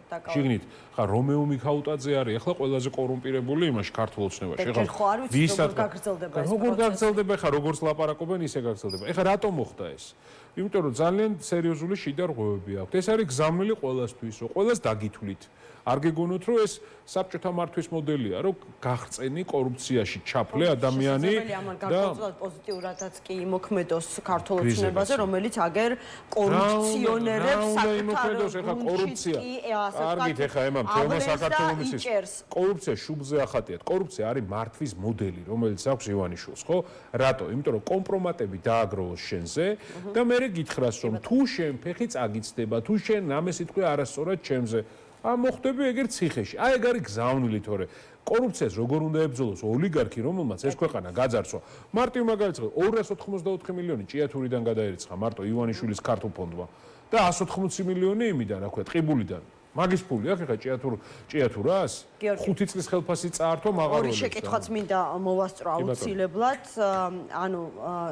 შიგნით, ხა რომეო მიქაუტაძე არის ეხლა ყველაზე კორუმპირებული იმაში ქართულ ოცნებაში. ეხლა ხო არ ვიცი როგორ გაგრძელდება ეს პროცესი. როგორ გაგრძელდება ეხლა, როგორც ლაპარაკობენ, ისე გაგრძელდება. ეხლა რატომ მოხდა ეს? იმიტომ რომ ძალიან სერიოზული შიდა რღვევები აქვს. ეს არის გზავნილი ყველასთვის, რომ ყველას დაგითვლით. არ გეგონოთ, რომ ეს საბჭოთა მართვის მოდელია, რომ გაღწენი კორუფციაში ჩაფლე ადამიანი და პოზიტიურადაც კი იმოქმედოს ქართულ ოცნებაზე, რომელიც აგერ კორუფციონერებს საკუთარ კორუფცია. კარგით, ეხა ემამ თემა საქართველოს ის კორუფცია შუბლზე ახატიათ. კორუფცია არის მართვის მოდელი, რომელიც აქვს ივანიშვილს, ხო? რატო? იმიტომ რომ კომპრომატები დააგროვოს შენზე და მე გითხრას, რომ თუ შენ ფეხი წაგიცდება, თუ შენ ამას იტყვი არასწორად ჩემზე მოხდები ეგერ ციხეში. აი ეგ არის გზავნილი, თორე კორუფციას როგორ უნდა ებრძოლოს ოლიგარქი, რომელმაც ეს ქვეყანა გაძარცვა. მარტივ მაგალითად 284 მილიონი ჭიათურიდან გადაერიცხა მარტო ივანიშვილის ქართულ ფონდმა და 180 მილიონი იმიდან, რა ქვია, ტყიბულიდან. მაგის ფული აქვს ეხა ჭიათურას? 5 წლის ხელფასი წაართვა მაღაროებს. ორი შეკითხვაც მინდა მოვასწრო აუცილებლად. ანუ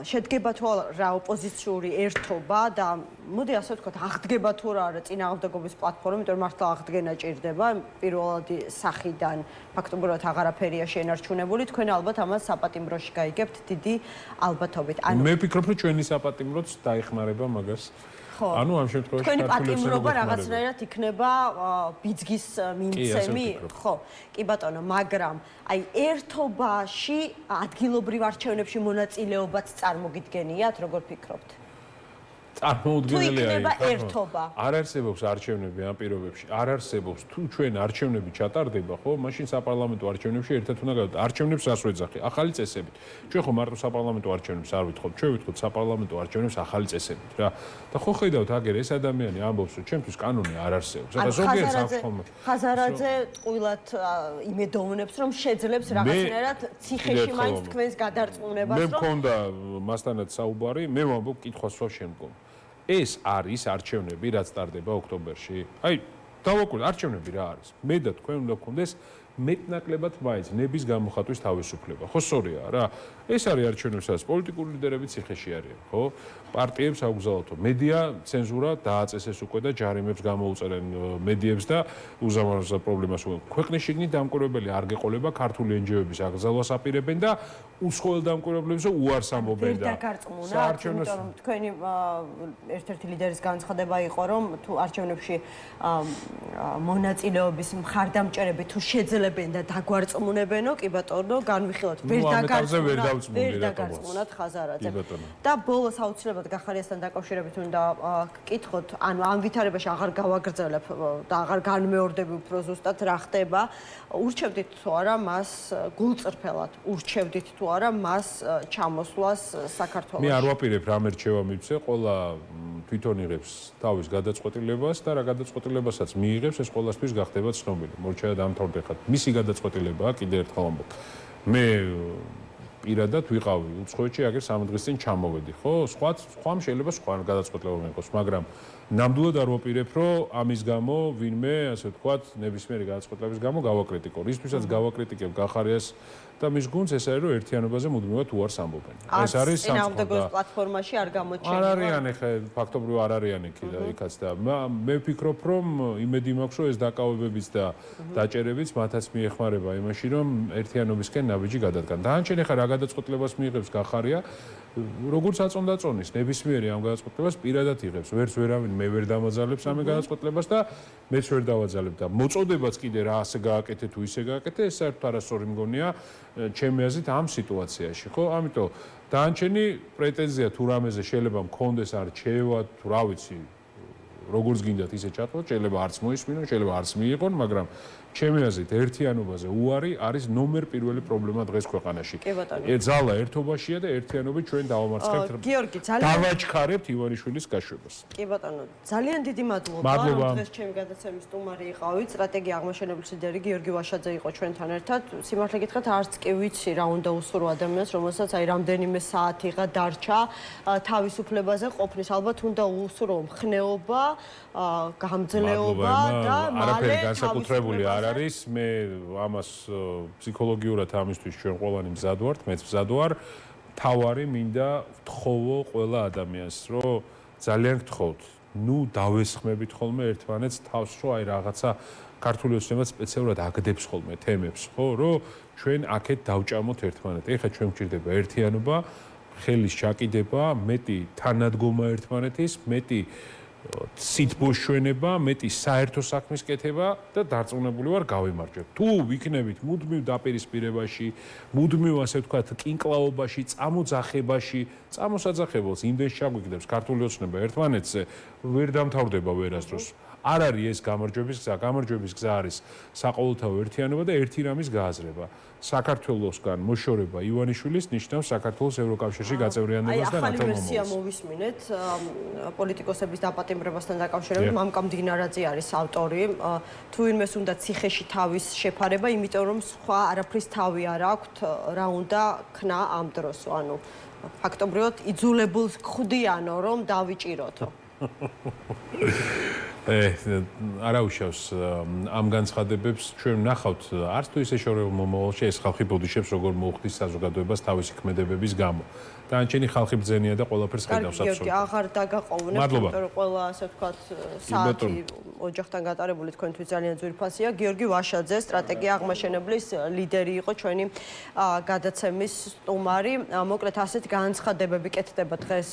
შედგება თუ რა ოპოზიციური ერთობა და მოდი ასე ვთქვათ, აღდგება თუ რა არა წინააღმდეგობის პლატფორმა, იმიტომ რომ მართლა აღდგენა ჭირდება პირველადი სახიდან ფაქტობრივად აღარაფერია შენარჩუნებული. თქვენ ალბათ ამას საპატიმროში გაიგებთ დიდი ალბათობით. მე ვფიქრობ, რომ ჩვენი საპატიმროც დაეხმარება მაგას. ანუ ამ შემთხვევაში თქვენი პატიმრობა რაღაცნაირად იქნება ბიძგის მიმცემი, ხო? კი ბატონო, მაგრამ აი ერთობაში ადგილობრივ არჩევნებში მონაწილეობაც წარმოგიდგენიათ, როგორ ფიქრობთ? წარმოუდგენელია იქნება ერთობა. არ არსებობს არჩევნები ამ პირობებში. არ არსებობს. თუ ჩვენ არჩევნები ჩატარდება, ხო, მაშინ საპარლამენტო არჩევნებში ერთად უნდა გავდოთ. არჩევნებს რას ვეძახი? ახალი წესებით. ჩვენ ხო მარტო საპარლამენტო არჩევნებს არ ვითხოვთ. ჩვენ ვითხოვთ საპარლამენტო არჩევნებს ახალი წესებით, რა. და ხო ხედავთ, აგერ ეს ადამიანი ამბობს, რომ ჩემთვის კანონი არ არსებობს. ეხლა ზოგიერთს აქვს ხოლმე. ხაზარაძე ტყუილად იმედოვნებს, რომ შეძლებს რაღაცნაირად ციხეში მაინც თქვენს გადარწმუნებას, რომ მე მქონდა მასთანაც საუბარი, მე ვამბობ კითხვას რა შემდგომ. ეს არის არჩევნები, რაც ტარდება ოქტომბერში. აი, დავაკვირდით, არჩევნები რა არის? მე და თქვენ უნდა გქონდეს მეტნაკლებად მაინც ნების გამოხატვის თავისუფლება. ხო, სწორია რა. ეს არის არჩევნები, სადაც პოლიტიკური ლიდერები ციხეში არიან, ხო? პარტიებს აუგზავნოთ. მედია ცენზურა დააწესეს უკვე და ჯარიმებს გამოუწერენ მედიებს და უზამაზრ პრობლემას უყურებენ. ქვეყნის შიგნით დამკვირვებელი არ გეყოლება ქართული NGO-ების აკრძალვას აპირებენ და უსხოელ დამკვირვებლებს უარს ამბობენ და საარჩევნო თქვენი ერთ-ერთი ლიდერის განცხადება იყო, რომ თუ არჩევნებში მონაწილეობის მხარდამჭერები თუ შეძლებენ და დაგვარწმუნებენო, კი ბატონო, განვიხილოთ, ვერ დაგარწმუნათ ხაზარაძე. და ბოლოს აუცილებლად გახარიასთან დაკავშირებით უნდა გკითხოთ, ანუ ამ ვითარებაში აღარ გავაგრძელებ და აღარ განმეორდები უფრო ზუსტად რა ხდება. ურჩევდით თუ არა მას გულწრფელად, ურჩევდით თუ არა მას ჩამოსვლას საქართველოში. მე არ ვაპირებ რა მერჩევა მივცე, ყველა თვითონ იღებს თავის გადაწყვეტილებას და რა გადაწყვეტილებასაც მიიღებს, ეს ყველასთვის გახდება ცნობილი. მორჩა დამთავრდა ხათ. მისი გადაწყვეტილებაა კიდევ ერთხელ ამბობ. მე პირადად ვიყავი უცხოეთში, აგერ 3 დღის წინ ჩამოვედი, ხო? სხვამ შეიძლება სხვა გადაწყვეტილება მიიღოს, მაგრამ ნამდვილად არ ვაპირებ, რომ ამის გამო ვინმე, ასე ვთქვათ, ნებისმიერი გადაწყვეტილების გამო გავაკრიტიკო. ისთვისაც გავაკრიტიკებ გახარიას და მის გუნდს ეს არის, რომ ერთიანობაზე მუდმივად უარს ამბობენ. ეს არის წინააღმდეგობის პლატფორმაში არ გამოჩენილი. არ არიან ეხა ფაქტობრივად არ არიან იქაც და მე ვფიქრობ, რომ იმედი მაქვს, რომ ეს დაკავებებიც და დაჭერებიც მათაც მიეხმარება იმაში, რომ ერთიანობისკენ ნაბიჯი გადადგან. დაანჩენ ეხა რა გადაწყვეტილებას მიიღებს გახარია, როგორც აწონდაწონის ნებისმიერი ამ გადაწყვეტილებას პირადად იღებს. ვერც ვერავინ მე ვერ დამაძალებს ამ გადაწყვეტილებას და მეც ვერ დავაძალებ და მოწოდებაც კიდე რა ასე გააკეთე თუ ისე გააკეთე, ეს საერთოდ არასწორი მგონია ჩემი აზრით ამ სიტუაციაში, ხო? ამიტომ დაანჩენი პრეტენზია თუ რამეზე შეიძლება მქონდეს არჩევა თუ რა ვიცი, როგორც გინდათ ისე ჩატყოთ, შეიძლება არც მოისმინონ, შეიძლება არც მიიღონ, მაგრამ ჩემი აზრით ერთიანობაზე უარი არის ნომერ პირველი პრობლემა დღეს ქვეყანაში. ძალა ერთობაშია და ერთიანობით ჩვენ დავამარცხებთ. გიორგი, ძალიან დავაჩქარებთ ივანიშვილის გაშვებას. კი ბატონო, ძალიან დიდი მადლობა, რომ დღეს ჩემი გადაცემის სტუმარი იყავით. სტრატეგია აღმაშენებლის ლიდერი გიორგი ვაშაძე იყო ჩვენთან ერთად. სიმართლე გითხრათ, არც კი ვიცი რა უნდა უსურო ადამიანს, რომელსაც აი რამდენიმე საათიღა დარჩა თავისუფლებაზე ყოფნის. ალბათ უნდა უსურო მხნეობა, გამძლეობა და არაფერი განსაკუთრებული არ არის. მე ამას ფსიქოლოგიურად ამისთვის ჩვენ ყველანი მზად ვართ, მეც მზად ვარ. თავარი მინდა ვთხოვო ყველა ადამიანს, რომ ძალიან გთხოვთ, ნუ დავესხმებით ხოლმე ერთმანეთს თავს, რომ აი რაღაცა ქართული ოცნება სპეციალურად აგდებს ხოლმე თემებს, ხო, რომ ჩვენ აქეთ დავჭამოთ ერთმანეთს. ეხლა ჩვენ გვჭირდება ერთიანობა, ხელის ჩაკიდება, მეტი თანადგომა ერთმანეთის, მეტი სიტბოშვენება, მეტი საერთო საქმის კეთება და დარწმუნებული ვარ გავიმარჯვებ. თუ ვიქნებით მუდმივ დაპირისპირებაში, მუდმივ ასე ვთქვათ, კინკლაობაში, წამოძახებაში, წამოსაძახებელს იმდენს ჩაგვიგდებს ქართული ოცნება ერთმანეთზე, ვერ დამთავრდება ვერასდროს. არ არის ეს გამარჯვების გზა, გამარჯვების გზა არის საყოველთაო ერთიანობა და ერთი რამის გააზრება. საქართველოსგან მოშორება ივანიშვილის ნიშნავს საქართველოს ევროკავშირში გაწევრიანებას და ახალი ნატო ვერსია მომავალს. მოვისმინეთ პოლიტიკოსების დაპატიმრებასთან დაკავშირებით. მამკამ დინარაძე არის ავტორი. თუ ვინმეს უნდა ციხეში თავის შეფარება, იმიტომ რომ სხვა არაფრის თავი არ აქვთ, რა უნდა ქნა ამ დროს. ანუ ფაქტობრივად იძულებულს ხვდიანო რომ დავიჭიროთო. არა უშავს ამ განცხადებებს ჩვენ ვნახავთ არც თუ ისე შორეულ მომავალში ეს ხალხი ბოდიშებს როგორ მოუხდის საზოგადოებას თავისი ქმედებების გამო. დაანჩენი ხალხი ბრძენია და ყველაფერს ხედავს გიორგი, აღარ დაგაყოვნებ, მადლობა. იმიტომ რომ ყველა ასე ვთქვათ საათი ოჯახთან გატარებული თქვენთვის ძალიან ძვირფასია. გიორგი ვაშაძე, სტრატეგია აღმაშენებლის ლიდერი იყო ჩვენი გადაცემის სტუმარი. მოკლედ ასეთ განცხადებები კეთდება დღეს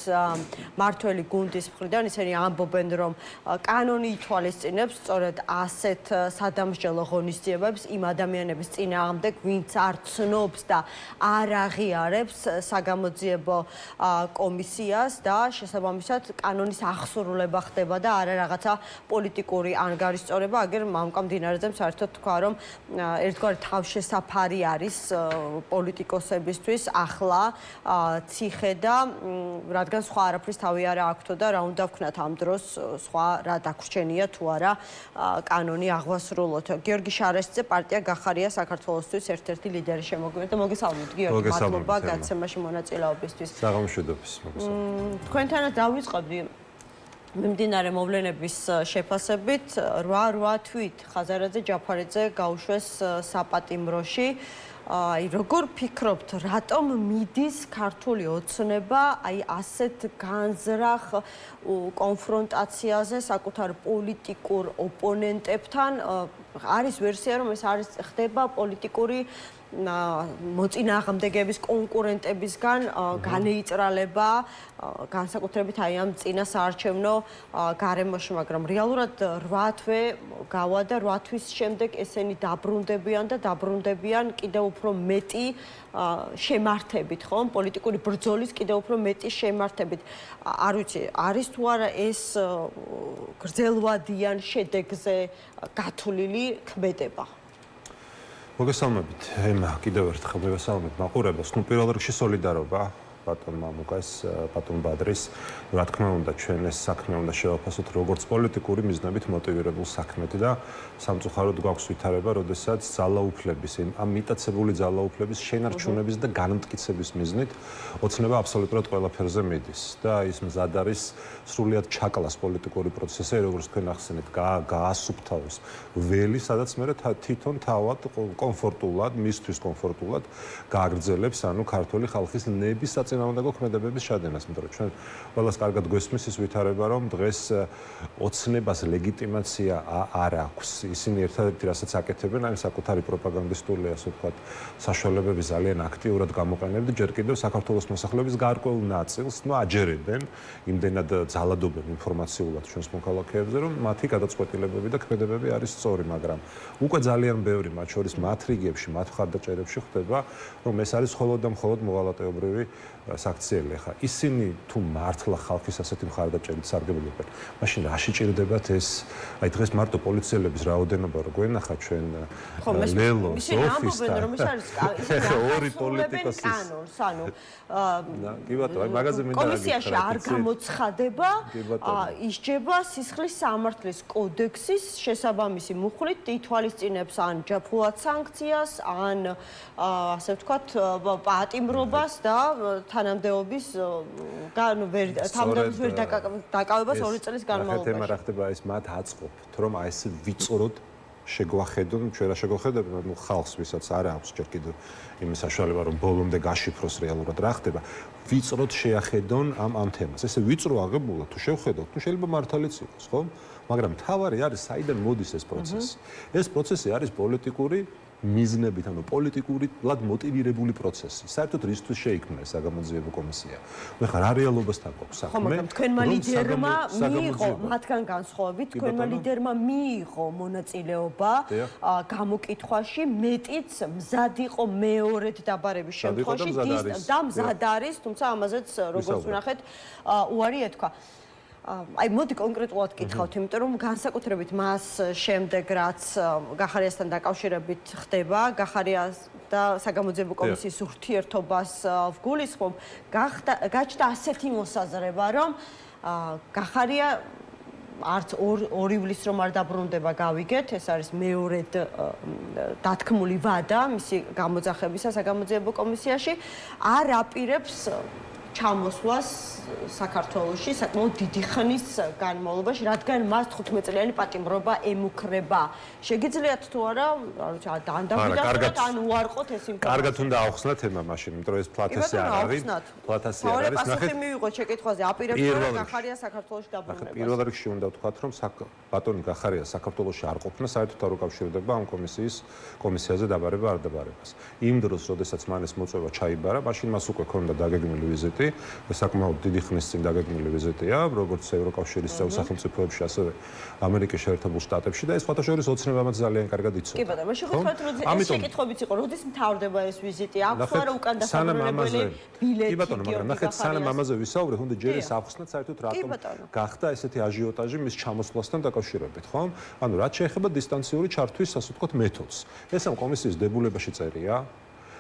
მართველი გუნდის მხრიდან. ისინი ამბობენ, რომ კანონი ითვალისწინებს სწორედ ასეთ სადამსჯელო ღონისძიებებს იმ ადამიანების წინააღმდეგ, ვინც არ ცნობს და არ აღიარებს საგამოძიებო კომისიას და შესაბამისად კანონის ახსრულება ხდება და არა რაღაცა პოლიტიკური ანგარიშწორება. აგერ მამკამ დინარაძემ საერთოდ თქვა, რომ ერთგვარი თავშესაფარი არის პოლიტიკოსებისთვის ახლა ციხე და რადგან სხვა არაფრის თავი არა აქვთო და რა უნდა ვქნათ ამ დროს სხვა რა დაგვრჩენია თუ არა კანონი აღვასრულოთ. გიორგი შარაშიძე პარტია გახარია საქართველოსთვის ერთ-ერთი ლიდერი შემოგვიერთდა. მოგესალმებით გიორგი, მადლობა გაცემაში მონაწილეობისთვის. საღამოშვიდობის მოგესალმებით. თქვენთანაც დავიწყებდი მიმდინარე მოვლენების შეფასებით 8 თვით ხაზარაძე ჯაფარიძე გაუშვეს საპატიმროში. როგორ ფიქრობთ, რატომ მიდის ქართული ოცნება ასეთ განზრახ კონფრონტაციაზე საკუთარ პოლიტიკურ ოპონენტებთან? არის ვერსია, რომ ეს არის ხდება პოლიტიკური მოწინააღმდეგების კონკურენტებისგან განეიჭრალება განსაკუთრებით ამ წინა საარჩევნო გარემოში, მაგრამ რეალურად 8 თვე გავა და 8 თვის შემდეგ ესენი დაბრუნდებიან და დაბრუნდებიან კიდევ უფრო მეტი შემართებით, ხომ? პოლიტიკური ბრძოლის კიდევ უფრო მეტი შემართებით. არ ვიცი, არის თუ არა ეს გრძელვადიან შედეგზე გათვლილი ქმედება? მოგესალმებით. ემა, კიდევ ერთხელ მოგესალმებით მაყურებელს. ნუ პირველ რიგში სოლიდარობა ბატონ მამუკას, ბატონ ბადრის, რა თქმა უნდა, ჩვენ ეს საქმე უნდა შევაფასოთ როგორც პოლიტიკური მიზნებით მოტივირებულ საქმედ და სამწუხაროდ გვაქვს ვითარება, როდესაც ძალაუფლების, ამ მიტაცებული ძალაუფლების შენარჩუნების და განმტკიცების მიზნით ოცნება აბსოლუტურად ყველაფერზე მიდის და ის მზად არის სრულიად ჩაკლას პოლიტიკური პროცესი, როგორც თქვენ ახსენეთ, გაასუფთავოს ველი, სადაც მე თვითონ თავად კომფორტულად, მისთვის კომფორტულად გააგრძელებს ანუ ქართული ხალხის ნების საწინააღმდეგო ქმედებების შადენას, იმიტომ რომ ჩვენ ყველას კარგად გვესმის ის ვითარება, რომ დღეს ოცნებას ლეგიტიმაცია არ აქვს. ისინი ერთადერთი რასაც აკეთებენ, არის საკუთარი პროპაგანდისტული, ასე ვთქვათ, საშუალებები ძალიან აქტიურად გამოყენებენ და ჯერ კიდევ საქართველოს მოსახლეობის გარკვეულ ნაწილს, აჯერებენ, იმდენად ძალადობენ ინფორმაციულად ჩვენს მოქალაქეებზე, რომ მათი გადაწყვეტილებები და ქმედებები არის სწორი, მაგრამ უკვე ძალიან ბევრი, მათ შორის მათ რიგებში, მათ მხარდაჭერებში ხდება, რომ ეს არის მხოლოდ და მხოლოდ მოღალატეობრივი საქციელი. ხა ისინი თუ მართლა ხალხის ასეთი მხარდაჭერით სარგებლობენ, მაშინ რაში ჭირდებათ ეს? აი დღეს მარტო პოლიციელების რაოდენობა რო გვენახა ჩვენ ლელო, სოფისთან, ორი პოლიტიკოსის კანონს, ანუ კი ბატონო, აი მაგაზე მინდა კომისიაში არ გამოცხადება, ისჯება სისხლის სამართლის კოდექსის შესაბამისი მუხლით ითვალისწინებს ან ჯაფულად სანქციას, ან ასე ვთქვათ, პატიმრობას და თანამდებობის დაკავებას 2 წლის განმავლობაში. რა ხდება ეს მათ აწყობთ, რომ აი ეს ვიწროდ შეგვახედონ, ჩვენ რა შეგვახედებთ, ნუ ხალხს, ვისაც არ აქვს ჯერ კიდევ იმის საშუალება, რომ ბოლომდე გაშიფროს რეალურად რა ხდება, ვიწროდ შეახედონ ამ თემას. ესე ვიწრო აღებულად თუ შევხედოთ, თუ შეიძლება მართალიც იყოს, ხო? მაგრამ თავარი არის საიდან მოდის ეს პროცესი. ეს პროცესი არის პოლიტიკური მიზნებით, ანუ პოლიტიკურად მოტივირებული პროცესი. საერთოდ რისთვის შეიქმნა ეს საგამოძიებო კომისია? მე ხარ რა რეალობასთან გვაქვს საქმე? ხო, მაგრამ თქვენმა ლიდერმა მიიღო, მათგან განსხვავებით, თქვენმა ლიდერმა მიიღო მონაწილეობა გამოკითხვაში, მეტიც მზად იყო მეორედ დაბარების შემთხვევაში და მზად არის, თუმცა ამაზეც როგორც ვნახეთ, უარი ეთქვა. აი მოდი კონკრეტულად გითხავთ, იმიტომ რომ განსაკუთრებით მას შემდეგ რაც გახარიასთან დაკავშირებით ხდება, გახარიას და საგამოძიებო კომისიის ურთიერთობას ვგულისხმობ, გაჩნდა ასეთი მოსაზრება, რომ გახარია არც 2 ივლისს რომ არ დაბრუნდება, გავიგეთ, ეს არის მეორედ დათქმული ვადა მისი გამოძახებისა საგამოძიებო კომისიაში, არ აპირებს ჩამოსვლას საქართველოში საკმაოდ დიდი ხნის განმავლობაში, რადგან მას 15 წლიანი პატიმრობა ემუქრება. შეგიძლიათ თუ არა, ან დავიდათ, ან უარყოთ ეს ინფორმაცია. კარგად უნდა ავხსნათ თემა მაშინ, იმიტომ რომ ეს ფლათესი არ არის. ფლათესი არ არის. ნახეთ, მივიღოთ შეკითხვაზე, აპირებს რომ გახარია საქართველოში დაბრუნებას. პირველ რიგში უნდა ვთქვათ, რომ ბატონი გახარია საქართველოში არ ყოფნა, საერთოდ არ უკავშირდება ამ კომისიაზე დაბარება არ დაბარებას. იმ დროს, როდესაც მან ეს მოწვევა ჩაიბარა, მაშინ მას უკვე ჰქონდა დაგეგმილი ვიზიტი. საკმაოდ დიდი ხნის წინ დაგეგმილი ვიზიტია, როგორც ევროკავშირის წევრ სახელმწიფოებში, ასევე ამერიკის შეერთებულ შტატებში და ეს ფათაშორის ოცნება მათ ძალიან კარგად იცოდა. კი ბატონო, შეგხვდებით, რომ ეს შეკითხვებიც იყო, როდის მთავრდება ეს ვიზიტი? აქვს არა უკან დასაბრუნებელი ბილეთი? კი ბატონო, მაგრამ ნახეთ, სანამ ამაზე ვისაუბრეთ, უნდა ჯერ ეს ავხსნათ საერთოდ რატომ გახდა ესეთი აჟიოტაჟი მის ჩამოსვლასთან დაკავშირებით, ხო? ანუ რაც შეეხება დისტანციური ჩართვის, ასე ვთქვათ, მეთოდს. ეს ამ კომისიის დებულებაში წერია.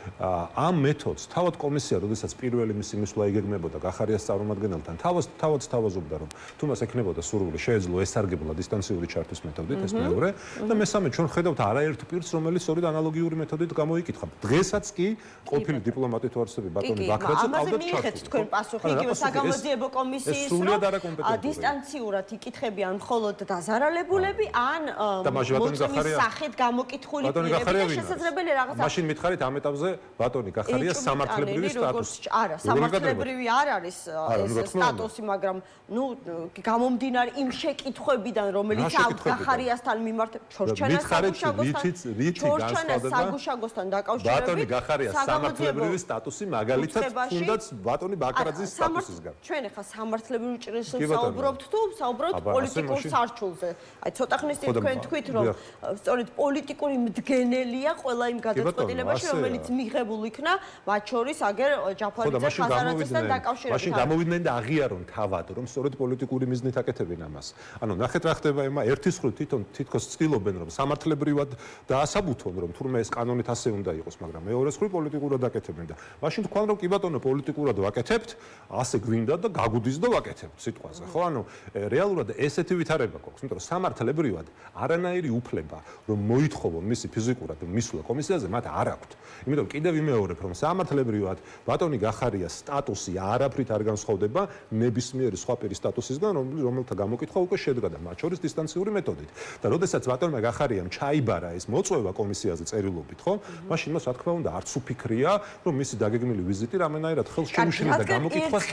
ამ მეთოდს თავად კომისია, როდესაც პირველი მისი მისვლა იგეგმებოდა გახარიას წარმომადგენელთან, თავად თავაზობდა, რომ თუ მას ექნებოდა სურვილი, შეეძლო ესარგებლა დისტანციური ჩართვის მეთოდით, ეს მეორე, და მესამე, ჩვენ ხედავთ არაერთ პირს, რომელიც სწორედ ანალოგიური მეთოდით გამოიკითხა. დღესაც კი ყოფილი დიპლომატი თუ არცები ბატონი ბაქრაძე ყავდათ ჩართული. ამაზე თქვენ პასუხი იგივე საგამოძიებო კომისიის, რომ დისტანციურად იკითხებიან მხოლოდ დაზარალებულები, ან მოწმის სახით გამოკითხული პირები და შესაძლებელი რაღაცა. მაშინ მითხარით ამ ეტაპზე ბატონი გახარია სამართლებრივი სტატუსი. არა, სამართლებრივი არ არის ეს სტატუსი, მაგრამ ნუ გამომდინარე იმ შეკითხვებიდან, რომელიც გახარიასთან მიმართ ჩორჩანას საგუშაგოსთან დაკავშირებით. ბატონი გახარია სამართლებრივი სტატუსი, მაგალითად, თუნდაც ბატონი ბაკრაძის სტატუსისგან. ჩვენ ახლა სამართლებრივ ჭრილს საუბრობთ თუ საუბრობთ პოლიტიკურ სარჩულზე. აი ცოტა ხნის წინ თქვენ თქვით, რომ სწორედ პოლიტიკური მდგენელია ყველა იმ გადაწყვეტილებაში, რომელიც მიღებულ იქნა, მათ შორის აგერ ჯაფარიძე ხაზარაძესთან დაკავშირებით. მაშინ გამოვიდნენ და აღიარონ თავად, რომ სწორედ პოლიტიკური მიზნით აკეთებენ ამას. ანუ ნახეთ რა ხდება ემა, ერთის მხრივ თითქოს ცდილობენ, რომ სამართლებრივად დაასაბუთონ, რომ თურმე ეს კანონით ასე უნდა იყოს, მაგრამ მეორეს მხრივ პოლიტიკურად აკეთებენ და მაშინ თქვენ რომ კი ბატონო პოლიტიკურად ვაკეთებთ, ასე გვინდა და გაგუდის და ვაკეთებთ სიტყვაზე, ხო? ანუ რეალურად ესეთი ვითარება გვაქვს, იმიტომ რომ სამართლებრივად არანაირი უფლება, რომ მოითხოვონ მისი ფიზიკურად მისვლა კომისიაზე, მათ არ აქვთ. იმიტომ კიდევ ვიმეორებ, რომ სამართლებრივად ბატონი გახარიას სტატუსი არაფრით არ განსხვავდება ნებისმიერი სხვა პირის სტატუსისგან, რომელთა გამოკითხვა უკვე შედგა და მათ შორის დისტანციური მეთოდით. და როდესაც ბატონმა გახარიამ ჩაიბარა ეს მოწვევა კომისიაზე წერილობით, ხო? მაშინ მას რა თქმა უნდა არც უფიქრია, რომ მისი დაგეგმილი ვიზიტი რამენაირად ხელს შეუშლიდა გამოკითხვას,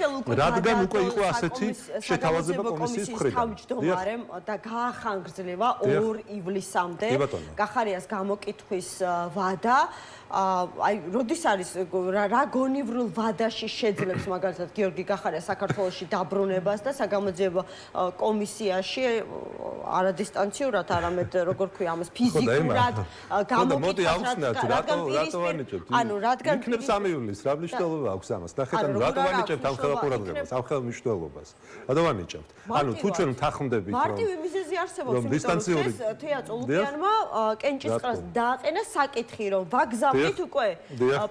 რადგან უკვე იყო ასეთი შეთავაზება კომისიის მხრიდან. თავმჯდომარემ და გაახანგრძლივა 2 ივლისამდე გახარიას გამოკითხვის ვადა. აი, როდის არის რა გონივრულ ვადაში შეძლებს მაგალითად გიორგი გახარია საქართველოში დაბრუნებას და საგამოძიებო კომისიაში არადისტანციურად, არამედ როგორ ქვია ამას ფიზიკურად გამოკითხვას. ანუ რადგან იქნებ 3 ივლისს, რა მნიშვნელობა აქვს ამას? ნახეთ, ანუ რატო ვანიჭებთ ამ ხელყურადღებას, ამ ხელმისაწვდომობას? რატო ვანიჭებთ? ანუ თუ ჩვენ ვთანხმდებით, რომ მარტივი მიზეზი არსებობს, იმიტომ რომ თეა წოლუკიანმა კენჭისყრას დააყენა საკითხი, რომ ვაგზავნით უკვე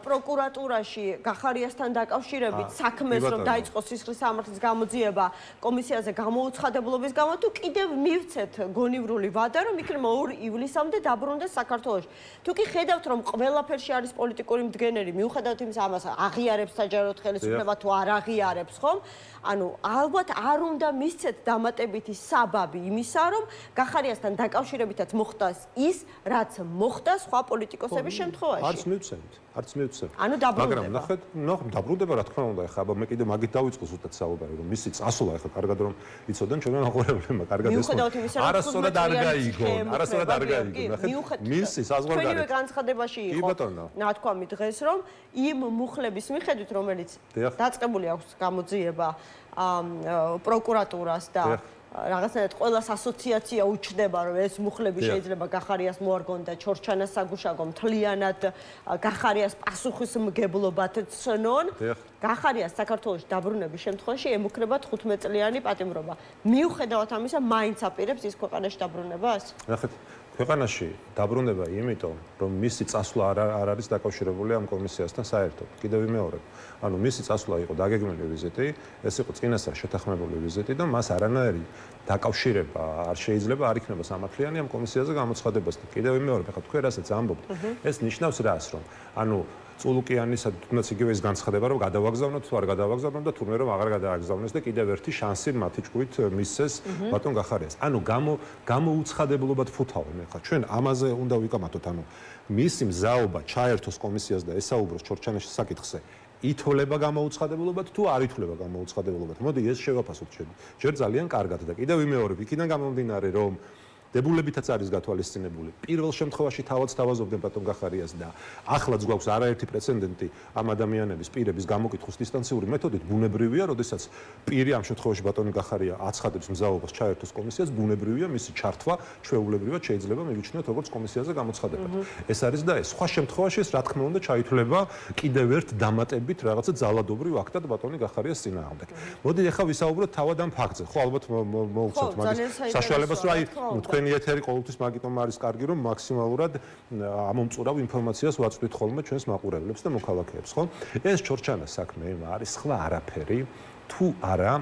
პროკურატურაში გახარიასთან დაკავშირებით საქმეს, რომ დაიწყოს სისხლის სამართლის გამოძიება კომისიაზე გამოუცხადებულობის გამო, თუ კიდევ მივცეთ გონივრული ვადა, რომ იქნება 2 ივლისამდე დაბრუნდეს საქართველოში. თუ კი ხედავთ, რომ ყველაფერში არის პოლიტიკური მდგენელი, მიუხედავად იმისა, ამას აღიარებს საჯაროდ ხელისუფლება თუ არ აღიარებს, ხომ? ანუ ალბათ არ უნდა მისცეთ დამატებითი საბაბი იმისა, რომ გახარიასთან დაკავშირებითაც მოხდას ის, რაც მოხდა სხვა პოლიტიკოსების შემთხვევაში. არც მივცემთ. არც მივცემ. ანუ დაბრუნდება. მაგრამ ნახეთ, დაბრუნდება რა თქმა უნდა, ეხლა მე კიდე მაგით დავიწყო ზუსტად საუბარი, რომ მისი წასვლა ეხლა კარგად რომ იცოდენ ჩვენმა მაყურებლებმა კარგად ეს არასწორად არ გაიგონ, არასწორად არ გაიგონ. ნახეთ, მისი საზღვარგარეთ. ჩვენივე განცხადებაში იყო ნათქვამი დღეს, რომ იმ მუხლების მიხედვით, რომელიც დაწყებული აქვს გამოძიება პროკურატურას და რაღაცნაირად ყველას ასოციაცია უჩნდება, რომ ეს მუხლები შეიძლება გახარიას მოარგონ და ჩორჩანას საგუშაგო მთლიანად გახარიას პასუხისმგებლობად ცნონ. გახარიას საქართველოში დაბრუნების შემთხვევაში ემუქრება 15 წლიანი პატიმრობა. მიუხედავად ამისა, მაინც აპირებს ის ქვეყანაში დაბრუნებას? ნახეთ, ქვეყანაში დაბრუნება იმიტომ, რომ მისი წასვლა არ არის დაკავშირებული ამ კომისიასთან საერთოდ. კიდევ ვიმეორებ. ანუ მისი წასვლა იყო დაგეგმილი ვიზიტი, ეს იყო წინასწარ შეთანხმებული ვიზიტი და მას არანაირი დაკავშირება არ შეიძლება, არ იქნება სამართლიანი ამ კომისიაზე გამოცხადებასთან. კიდევ ვიმეორებ, ახლა თქვენ რასაც ამბობთ, ეს ნიშნავს რას, რომ ანუ წულუკიანისა თუნდაც იგივე ის განცხადება, რომ გადავაგზავნოთ თუ არ გადავაგზავნოთ და თურმე რომ აღარ გადააგზავნეს და კიდევ ერთი შანსი მათი ჭკუით მისცეს ბატონ გახარიას. ანუ გამოუცხადებლობად ფუთავენ ახლა. ჩვენ ამაზე უნდა ვიკამათოთ, ანუ მისი მზაობა ჩაერთოს კომისიას და ესაუბროს ჩორჩანაშის საკითხზე. ითოლება გამოუცხადებლობად თუ არ ითოლება გამოუცხადებლობად. მოდი ეს შევაფასოთ ჯერ ძალიან კარგად და კიდევ ვიმეორებ, იქიდან გამომდინარე, რომ დებულებითაც არის გათვალისწინებული. პირველ შემთხვევაში თავად თავაზობდნენ ბატონ გახარიას და ახლაც გვაქვს არაერთი პრეცედენტი ამ ადამიანების პირების გამოკითხვის დისტანციური მეთოდით. ბუნებრივია, როდესაც პირი ამ შემთხვევაში ბატონი გახარია აცხადებს მზაობას ჩაერთოს კომისიას, ბუნებრივია მისი ჩართვა ჩვეულებრივად შეიძლება მივიჩნიოთ როგორც კომისიაზე გამოცხადებად. ეს არის და ეს. სხვა შემთხვევაში ეს რა თქმა უნდა ჩაითვლება კიდევ ერთ დამატებით რაღაცა ძალადობრივ აქტად ბატონი გახარიას წინააღმდეგ. მოდი ახლა ვისაუბროთ თავად ამ ფაქტზე. ხო, ალბათ მოვუწევთ მაგის საშუალებას, რომ აი თქვენი ეთერი ყოველთვის მაგიტომ არის კარგი, რომ მაქსიმალურად ამომწურავ ინფორმაციას ვაწვდით ხოლმე ჩვენს მაყურებლებს და მოქალაქეებს, ხო? ეს ჩორჩანას საქმე არის სხვა არაფერი, თუ არა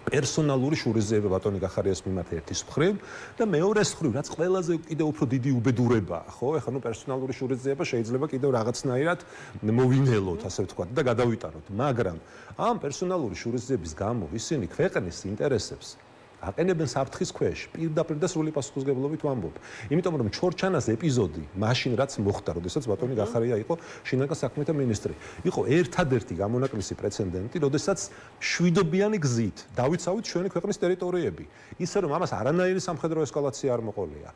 პერსონალური შურისძიება ბატონი გახარიას მიმართ ერთის მხრივ და მეორეს მხრივ, რაც ყველაზე კიდევ უფრო დიდი უბედურებაა, ხო? ეხლა ნუ პერსონალური შურისძიება შეიძლება კიდევ რაღაცნაირად მოვინელოთ, ასე ვთქვათ, და გადავიტანოთ, მაგრამ ამ პერსონალური შურისძიების გამო ისინი ქვეყნის ინტერესებს აყენებენ საფრთხის ქვეშ, პირდაპირ და სრული პასუხისმგებლობით ვამბობ. იმიტომ რომ ჩორჩანას ეპიზოდი, მაშინ რაც მოხდა, როდესაც ბატონი გახარია იყო შინაგან საქმეთა მინისტრი, იყო ერთადერთი გამონაკლისი პრეცედენტი, როდესაც შვიდობიანი გზით დავიცავით ჩვენი ქვეყნის ტერიტორიები. ისე რომ ამას არანაირი სამხედრო ესკალაცია არ მოყოლია.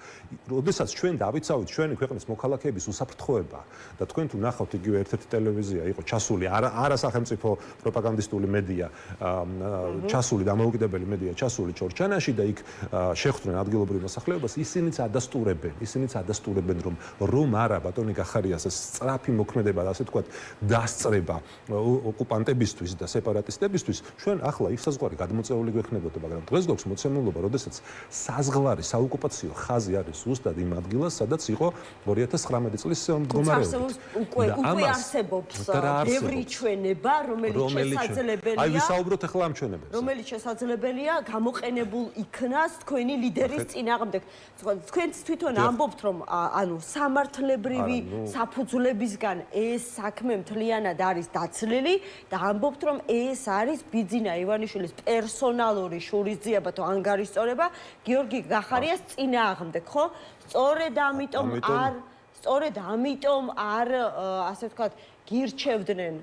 როდესაც ჩვენ დავიცავით ჩვენი ქვეყნის მოქალაქეების უსაფრთხოება და თქვენ თუ ნახავთ იგივე ერთ-ერთი ტელევიზია იყო ჩასული, არა სახელმწიფო პროპაგანდისტული მედია, ჩასული დამოუკიდებელი მედია ჩასული ჩანაში და იქ შეხვდნენ ადგილობრივ მოსახლეობას, ისინიც ადასტურებენ, რომ არა ბატონი გახარიას სწრაფი მოქმედება, ასე ვთქვათ, დასწრება ოკუპანტებისთვის და სეპარატისტებისთვის, ჩვენ ახლა იქ საზღვარი გადმოწეული გვექნებოდა, მაგრამ დღეს გვაქვს მოცემულობა, როდესაც საზღვარი საოკუპაციო ხაზი არის ზუსტად იმ ადგილას, სადაც იყო 2019 წლის მდგომარეობით. უკვე არსებობს ბევრი ჩვენება, რომელიც შესაძლებელია. აი ვისაუბროთ ახლა ამ ჩვენებებზე. რომელიც შესაძლებელია გამოყენებულ იქნას თქვენი ლიდერის წინააღმდეგ. თქვენც თვითონ ამბობთ, რომ ანუ სამართლებრივი საფუძვლებისგან ეს საქმე მთლიანად არის დაცლილი და ამბობთ, რომ ეს არის ბიძინა ივანიშვილის პერსონალური შურისძიება თუ ანგარიშწორება გიორგი გახარიას წინააღმდეგ, ხო? სწორედ ამიტომ არ ასე ვთქვათ, გირჩევდნენ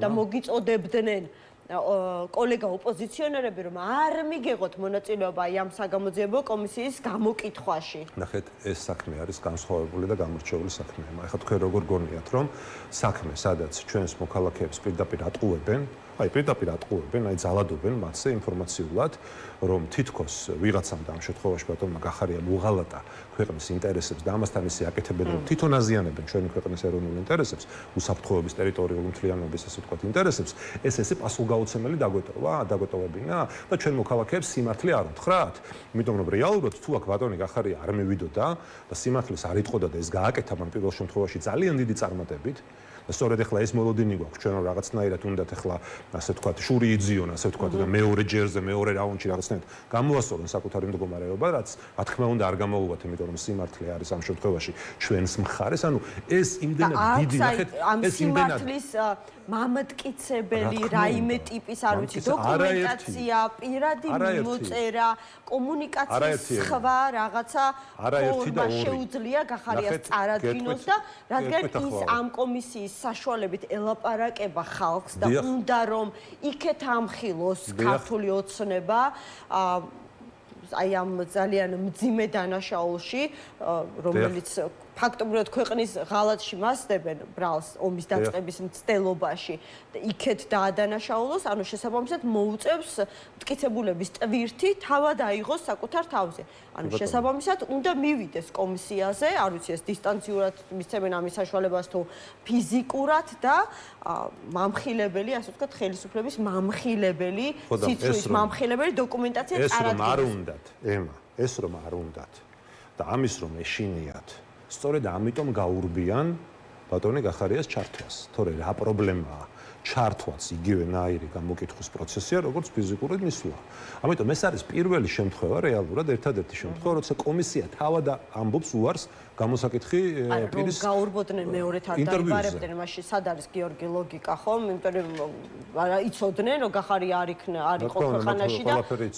და მოგიწოდებდნენ კოლეგა ოპოზიციონერები, რომ არ მიგეღოთ მონაწილეობა ამ საგამოძიებო კომისიის გამოკითხვაში. ნახეთ, ეს საქმე არის განსხვავებული და გამორჩეული საქმე. ეხლა თქვენ როგორ გონიათ, რომ საქმე, სადაც ჩვენს მოქალაქეებს პირდაპირ ატყუებენ, აი ძალადობენ მათზე ინფორმაციულად, რომ თითქოს ვიღაცამ და ამ შემთხვევაში ბატონმა გახარია მოღალატა ქვეყნის ინტერესებს და ამასთან ისე აკეთებენ, რომ თვითონ აზიანებენ ჩვენი ქვეყნის ეროვნულ ინტერესებს, უსაფრთხოების, ტერიტორიული მთლიანობის, ასე ვთქვათ, ინტერესებს, ესე პასუხგაუცემელი დაგვეტოვებინა და ჩვენ მოქალაქეებს სიმართლე არ უთხრათ. იმიტომ რომ რეალურად თუ აქ ბატონი გახარია არ მივიდოდა და სიმართლეს არ იტყოდა და ეს გააკეთა მან პირველ შემთხვევაში ძალიან დიდი წარმატებით. და სწორედ ახლა ეს მოლოდინი გვაქვს ჩვენ რაღაცნაირად უნდათ ახლა ასე ვთქვათ შური იძიონ ასე ვთქვათ და მეორე ჯერზე მეორე რაუნდში რაღაცნაირად გამოასწორონ საკუთარი მდგომარეობა, რაც რა თქმა უნდა არ გამოუვათ, იმიტომ რომ სიმართლე არის ამ შემთხვევაში ჩვენს მხარეს. ანუ ეს იმდენად დიდი ნახეთ ეს იმდენად მამატკიცებელი რაიმე ტიპის არ ვიცი დოკუმენტაცია, პირადი მოწერა, კომუნიკაციის სხვა რაღაცა შეუძლია გახარიას წარადგინოს და რადგან ის ამ კომისიის საშუალებით ელაპარაკება ხალხს და უნდა რომ იქეთ ამხილოს ქართული ოცნება აი ამ ძალიან მძიმე დანაშაულში, რომელიც ფაქტობრივად ქვეყნის ღალატში მასდებენ ბრალს ომის დაწყების მცდელობაში და იქეთ დაადანაშაულოს, ანუ შესაბამისად მოუწევს მტკიცებულების ტვირთი თავად აიღოს საკუთარ თავზე. ანუ შესაბამისად უნდა მივიდეს კომისიაზე, არ ვიცი ეს დისტანციურად მისცემენ ამის საშუალებას თუ ფიზიკურად და მამხილებელი, ასე ვთქვათ, ხელისუფლების მამხილებელი, სიცოცხლის მამხილებელი დოკუმენტაცია წარადგინოს. ეს რომ არ უნდათ და ამის რომ ეშინიათ სწორედ ამიტომ გაურბიან ბატონი გახარიას ჩართვას თორე რა პრობლემაა ჩართვაც იგივენაირი გამოკითხვის პროცესია როგორც ფიზიკური მისვლა ამიტომ ეს არის პირველი შემთხვევა რეალურად ერთადერთი შემთხვევა როცა კომისია თავად ამბობს უარს გამოსაკითხი პირის გაურბოდნენ მეორედ არ დაიბარებდნენ მაშინ სად არის გიორგი ლოგიკა ხომ იმიტომ რომ იცოდნენ რომ გახარია არ იყო ქვეყანაში და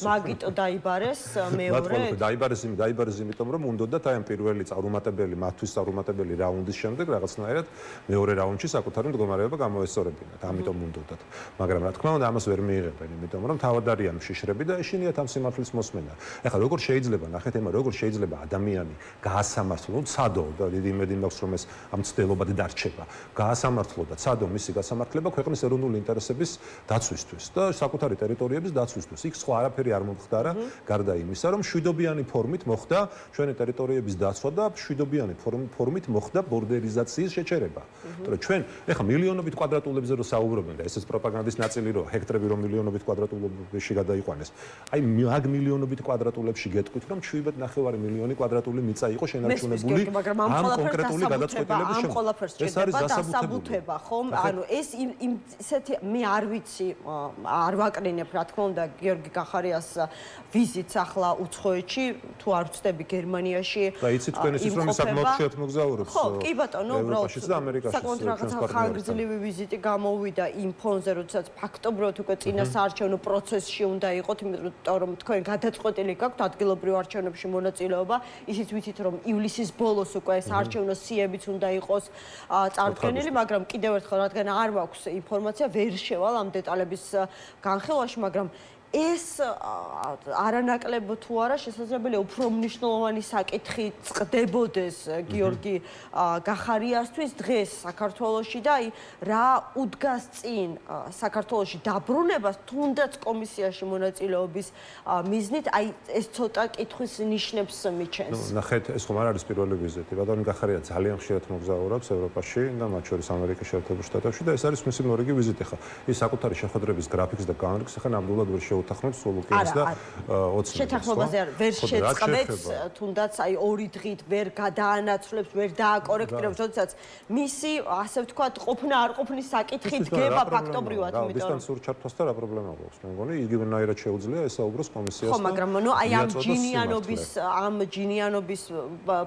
მაგიტო დაიბარეს მეორე დაიბარეს იმიტომ რომ უნდათ აი ამ პირველი წარუმატებელი მათთვის წარუმატებელი რაუნდის შემდეგ რაღაცნაირად მეორე რაუნდში საკუთარი მდგომარეობა გამოესწორებინათ ამიტომ უნდათ მაგრამ რა თქმა უნდა ამას ვერ მიიღებენ იმიტომ რომ თავად არიან მშიშრები და ეშინიათ ამ სიმართლის მოსმენა ეხლა როგორ შეიძლება ნახეთ ემა როგორ შეიძლება ადამიანი გაასამართლოს ცადო და დიდი იმედი მაქვს რომ ეს ამ ცდელობად დარჩება გაასამართლო და ცადო მისი გასამართლება ქვეყნის ეროვნული ინტერესების დაცვისთვის და საკუთარი ტერიტორიების დაცვისთვის იქ სხვა არაფერი არ მომხდარა გარდა იმისა რომ შვიდობიანი ფორმით მოხდა ჩვენი ტერიტორიების დაცვა და შვიდობიანი ფორმით მოხდა ბორდერიზაციის შეჩერება იმიტომ რომ ჩვენ ეხლა მილიონობით კვადრატულებზე რო საუბრობენ და ესეც პროპაგანდის ნაწილი რო ჰექტრები რომ მილიონობით კვადრატულებში გადაიყვანეს აი მაგ მილიონობით კვადრატულებში გეტყვით რომ 7.9 მილიონი კვადრატული მიწა იყო შენარჩუნებული მაგრამ ამ ყველაფერს დასაბუთება ხომ ანუ ეს ისეთი მე არ ვიცი არ ვაკრინებ რა თქმა უნდა გიორგი გახარიას ვიზიტს ახლა უცხოეთში თუ არ ვწდები გერმანიაში და იცით თქვენ ისიც რომ საკმაოდ შეათ მოგზაურობს ხო კი ბატონო უბრალოდ საკმაოდ რაღაცა ხანგრძლივი ვიზიტი გამოვიდა იმ ფონზე როდესაც ფაქტობრივად უკვე წინა საარჩევნო პროცესში უნდა იყოთ იმიტომ რომ თქვენ გადაწყვეტილი გაქვთ ადგილობრივ არჩევნებში მონაწილეობა ისიც ვიცით რომ ივლისის ბოლოს უკვე ეს არჩევნო სიებიც უნდა იყოს წარდგენილი, მაგრამ კიდევ ერთხელ რადგან არ მაქვს ინფორმაცია, ვერ შევალ ამ დეტალების განხილვაში, მაგრამ ეს არანაკლებ თუ არა შესაძლებელია უფრო მნიშვნელოვანი საკითხი წყდებოდეს გიორგი გახარიასთვის დღეს საქართველოში და აი რა უდგას წინ საქართველოში დაბრუნებას თუნდაც კომისიაში მონაწილეობის მიზნით აი ეს ცოტა კითხვის ნიშნებს მიჩენს. ნახეთ ეს ხომ არ არის პირველი ვიზიტი ბატონი გახარია ძალიან ხშირად მოგზაურობს ევროპაში და მათ შორის ამერიკის შეერთებულ შტატებში და ეს არის მისი მორიგი ვიზიტი ხა ის საკუთარი შეხვედრების გრაფიკს და განრიგს ხა ნამდვილად ვერ უთანხმებს სულუკიანს და ოცნებას. შეთანხმებაზე ვერ შეწყებებს, თუნდაც აი 2 დღით ვერ გადაანაცვლებს, ვერ დააკორექტირებს, როდესაც მისი, ასე ვთქვათ, ყოფნა არ ყოფნის საკითხი დგება ფაქტობრივად, იმიტომ რომ დისტანციურ ჩართვასთან რა პრობლემა გვაქვს? მე მგონი იგივენაირად შეუძლია ესაუბროს კომისიას. ხო, მაგრამ ნუ აი ამ ჯინიანობის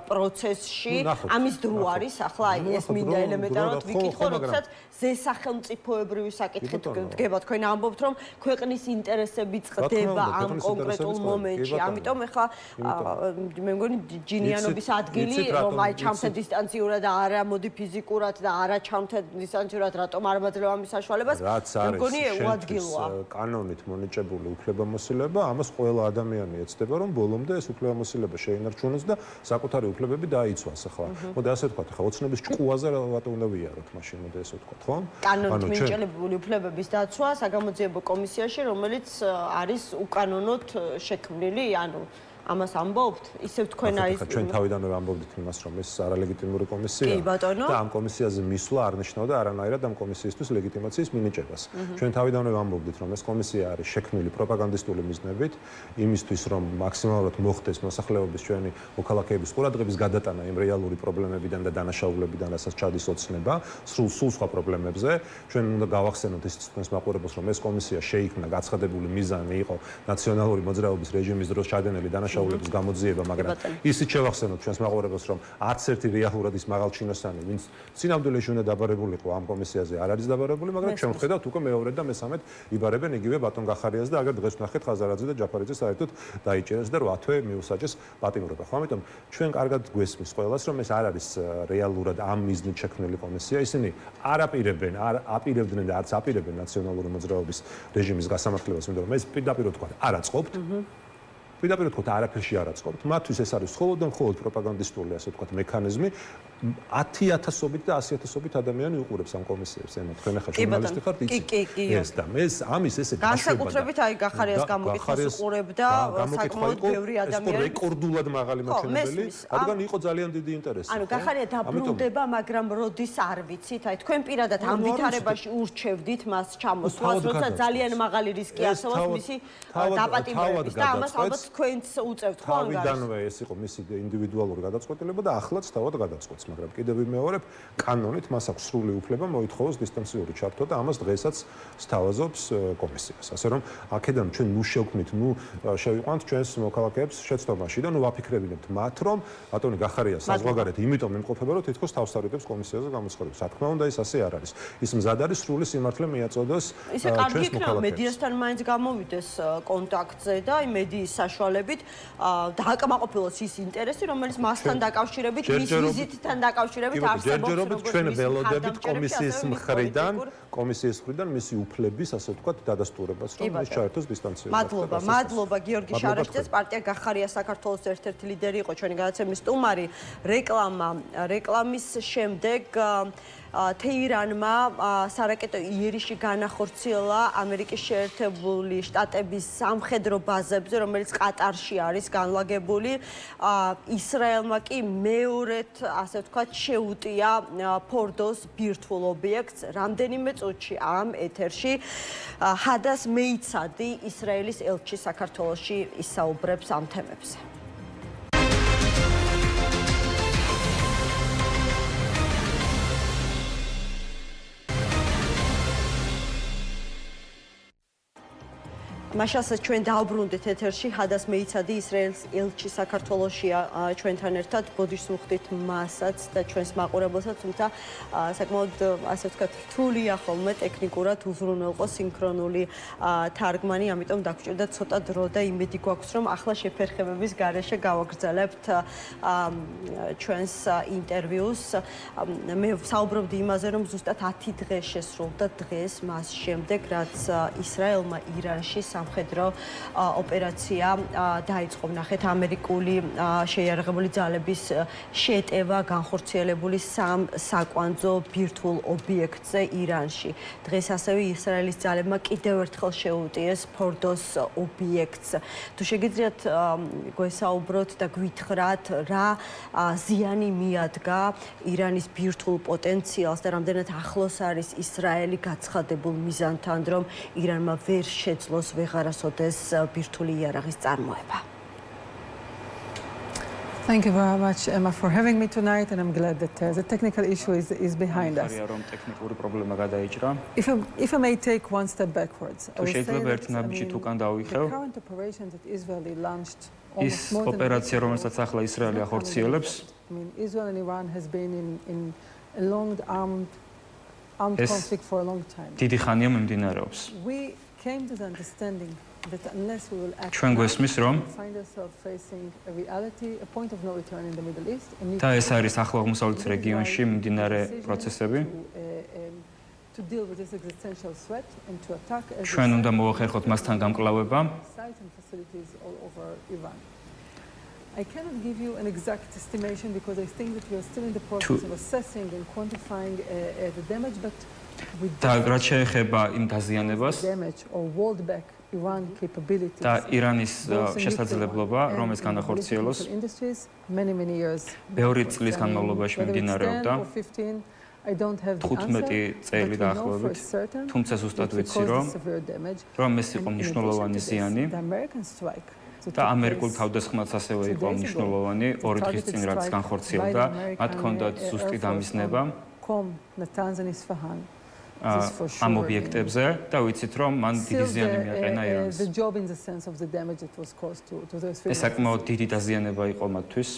პროცესში ამის დრო არის, ახლა აი ეს მინდა ელემენტარულად ვიკითხო, როდესაც ზესახელმწიფოებრივი საკითხი დგება, თქვენ ამბობთ, რომ ქვეყნის ინტერესები წყდება ამ კონკრეტულ მომენტში. ამიტომ ეხლა მე მგონი ჯინიანობის ადგილი რომ აი ჩამთე დისტანციურად და არა მოდი ფიზიკურად და არა ჩამთე დისტანციურად რატომ არ მაძლევ ამის საშუალებას მე მგონი უადგილოა. კანონით მონიჭებული უფლებამოსილება ამას ყველა ადამიანი ეცდება რომ ბოლომდე ეს უფლებამოსილება შეინარჩუნოს და საკუთარი უფლებები დაიცვას ახლა. მოდი ასე ვთქვათ ახლა ოცნების ჭკუაზე რატო უნდა ვიაროთ მაშინ მოდი ესე ვთქვათ ხო? კანონით მინიჭებული უფლებების დაცვა საგამოძიებო კომისიაში რომელიც არის უკანონოდ შექმნილი, ანუ ამას ამბობთ, ისევ თქვენ აი ჩვენ თავიდანვე ამბობდით იმას, რომ ეს არალეგიტიმური კომისია და ამ კომისიაზე მისვლა არ ნიშნავდა არანაირად ამ კომისიისთვის ლეგიტიმაციის მინიჭებას. ჩვენ თავიდანვე ამბობდით, რომ ეს კომისია არის შექმნილი პროპაგანდისტული მიზნებით, იმისთვის, რომ მაქსიმალურად მოხდეს მოსახლეობის ჩვენი მოქალაქეების ყურადღების გადატანა იმ რეალური პრობლემებიდან და დანაშაულებიდან, რასაც ჩადის ოცნება, სულ სხვა პრობლემებზე. ჩვენ უნდა გავახსენოთ ის თქვენს მაყურებელს, რომ ეს კომისია შეიქმნა გაცხადებული მიზანი იყო ნაციონალური მოძრაობის რეჟიმის დროს ჩადენილი დანაშაულების გამოძიება, მაგრამ ისიც შევახსენოთ ჩვენს მაყურებელს, რომ არც ერთი რეალურად ის მაღალჩინოსანი, ვინც სინამდვილეში უნდა დაბარებულიყო ამ კომისიაზე, არ არის დაბარებული, მაგრამ ჩვენ ვხედავთ უკვე მეორედ და მესამედ იბარებენ იგივე ბატონ გახარიას და აგერ დღეს ვნახეთ ხაზარაძე და ჯაფარიძე საერთოდ დაიჭერეს და 8 თვე მიუსაჯეს პატიმრობა. ხო, ამიტომ ჩვენ კარგად გვესმის ყველას, რომ ეს არ არის რეალურად ამ მიზნით შექმნილი კომისია. ისინი არ აპირებდნენ და არც აპირებენ ნაციონალური მოძრაობის რეჟიმის გასამართლებას, იმიტომ რომ ეს პირდაპირ თქვა არ აწყობთ. პირდაპირ თქვა არაფერში არ აწყობთ. მათთვის ეს არის მხოლოდ პროპაგანდისტული, ასე ვთქვათ, მექანიზმი. 10,000-ობით და 100,000-ობით ადამიანი უყურებს ამ კომისიებს. ემო თქვენ ახლა ჟურნალისტი ხართ, იცი. ეს და ამის ესე განსაკუთრებით აი გახარიას გამოკითხვის უყურებდა საკმაოდ ბევრი ადამიანი. რეკორდულად მაღალი მაჩვენებელი, რადგან იყო ძალიან დიდი ინტერესი. ანუ გახარია დაბრუნდება, მაგრამ როდის არ ვიცით. აი თქვენ პირადად ამ ვითარებაში ურჩევდით მას ჩამოსვლას, როცა ძალიან მაღალი რისკი არსებობს მისი დაპატიმრების და ამას ალბათ თქვენც უწევთ ხო? თავიდანვე ეს იყო მისი ინდივიდუალური გადაწყვეტილება და ახლაც თავად გადაწყვეტს. მაგრამ კიდევ ვიმეორებ, კანონით მას აქვს სრული უფლება მოითხოვოს დისტანციური ჩართვა და ამას დღესაც სთავაზობს კომისიას. ასე რომ აქედან ჩვენ შევქმნით, შევიყვანთ ჩვენს მოქალაქეებს შეცდომაში და ვაფიქრებინებთ მათ, რომ ბატონი გახარია საზღვარგარეთ, იმიტომ იმყოფება, რომ თითქოს თავს არიდებს კომისიაზე გამოცხადებას. რა თქმა უნდა, ეს ასე არ არის. ის მზად არის სრული სიმართლე მიაწოდოს ჩვენს მოქალაქეებს. მედიასთან მაინც გამოვიდეს კონტაქტზე და აი მედიის საშუალებით დააკმაყოფილოს ის ინტერესი, რომელიც მასთან დაკავშირებით, მის ვიზიტთან დაკავშირებით არსებობს. ჯერჯერობით ჩვენ ველოდებით კომისიის მხრიდან მისი უფლების, ასე ვთქვათ, დადასტურებას, რომ ის ჩაერთოს დისტანციური. მადლობა გიორგი შარაშიძეს, პარტია გახარია საქართველოს ერთ-ერთი ლიდერი იყო ჩვენი გადაცემის სტუმარი. რეკლამის შემდეგ თეირანმა სარაკეტო იერიში განახორციელა ამერიკის შეერთებული შტატების სამხედრო ბაზებზე, რომელიც ყატარში არის განლაგებული. ისრაელმა კი მეორედ, ასე ვთქვათ, შეუტია ფორდოს ბირთვულ ობიექტს. რამდენიმე წუთში ამ ეთერში ჰადას მეიცადი, ისრაელის ელჩი საქართველოში ისაუბრებს ამ თემებზე. მაშას ჩვენ დავბრუნდით ეთერში ჰადას მეიცადი ისრაელის ელჩი საქართველოშია ჩვენთან ერთად ბოდიშს ვუხდით მასაც და ჩვენს მაყურებელსაც თუმცა საკმაოდ ასე ვთქვათ რთულია ხოლმე ტექნიკურად უზრუნველყო სინქრონული თარგმანი ამიტომ დაგჭირდა ცოტა დრო და იმედი გვაქვს რომ ახლა შეფერხებების გარეშე გავაგრძელებთ ჩვენს ინტერვიუს მე საუბრობდი იმაზე რომ ზუსტად 10 დღე შესრულდა დღეს მას შემდეგ რაც ისრაელმა ირანში სამხედრო ოპერაცია დაიწყო. ნახეთ ამერიკული შეიარაღებული ძალების შეტევა განხორციელებული სამ საკვანძო ბირთვულ ობიექტზე ირანში. დღეს ასევე ისრაელის ძალებმა კიდევ ერთხელ შეუტიეს ფორდოს ობიექტს. თუ შეგიძლიათ გვესაუბროთ და გვითხრათ რა ზიანი მიადგა ირანის ბირთვულ პოტენციალს და რამდენად ახლოს არის ისრაელი გაცხადებულ მიზანთან, რომ ირანმა ვერ შეძლოს ვეღარასოდეს ბირთვული იარაღის წარმოება. Thank you very much, Emma, for having me tonight, and I'm glad that the technical issue is behind us. If I may take one step backwards, I will say that the current operation that Israel launched almost more than Israel and Iran has been in a long armed conflict for a long time. We came to the understanding that unless we will act now, find ourselves facing a reality, a point of no return in the Middle East. და ეს არის ახლო აღმოსავლეთის რეგიონში მიმდინარე პროცესები. To deal with this existential threat and to attack ჩვენ უნდა მოახერხოთ მასთან გამკლავება. I cannot give you an exact estimation because I think that we are still in the process of assessing and quantifying the damage, but და რაც შეეხება იმ დაზიანებას და ირანის შესაძლებლობა, რომ ეს განახორციელოს ბევრი წლის განმავლობაში მიმდინარეობდა 15 წელი დაახლოებით, თუმცა ზუსტად ვიცი, რომ ეს იყო მნიშვნელოვანი ზიანი და ამერიკულ თავდასხმაც ასევე იყო მნიშვნელოვანი 2 დღის წინ რაც განხორციელდა, მათ ჰქონდათ ზუსტი დამიზნება ამ ობიექტებზე და ვიცით რომ მან დიდი ზიანი მიაყენა ირანს. ეს საკმაოდ დიდი დაზიანება იყო მათთვის.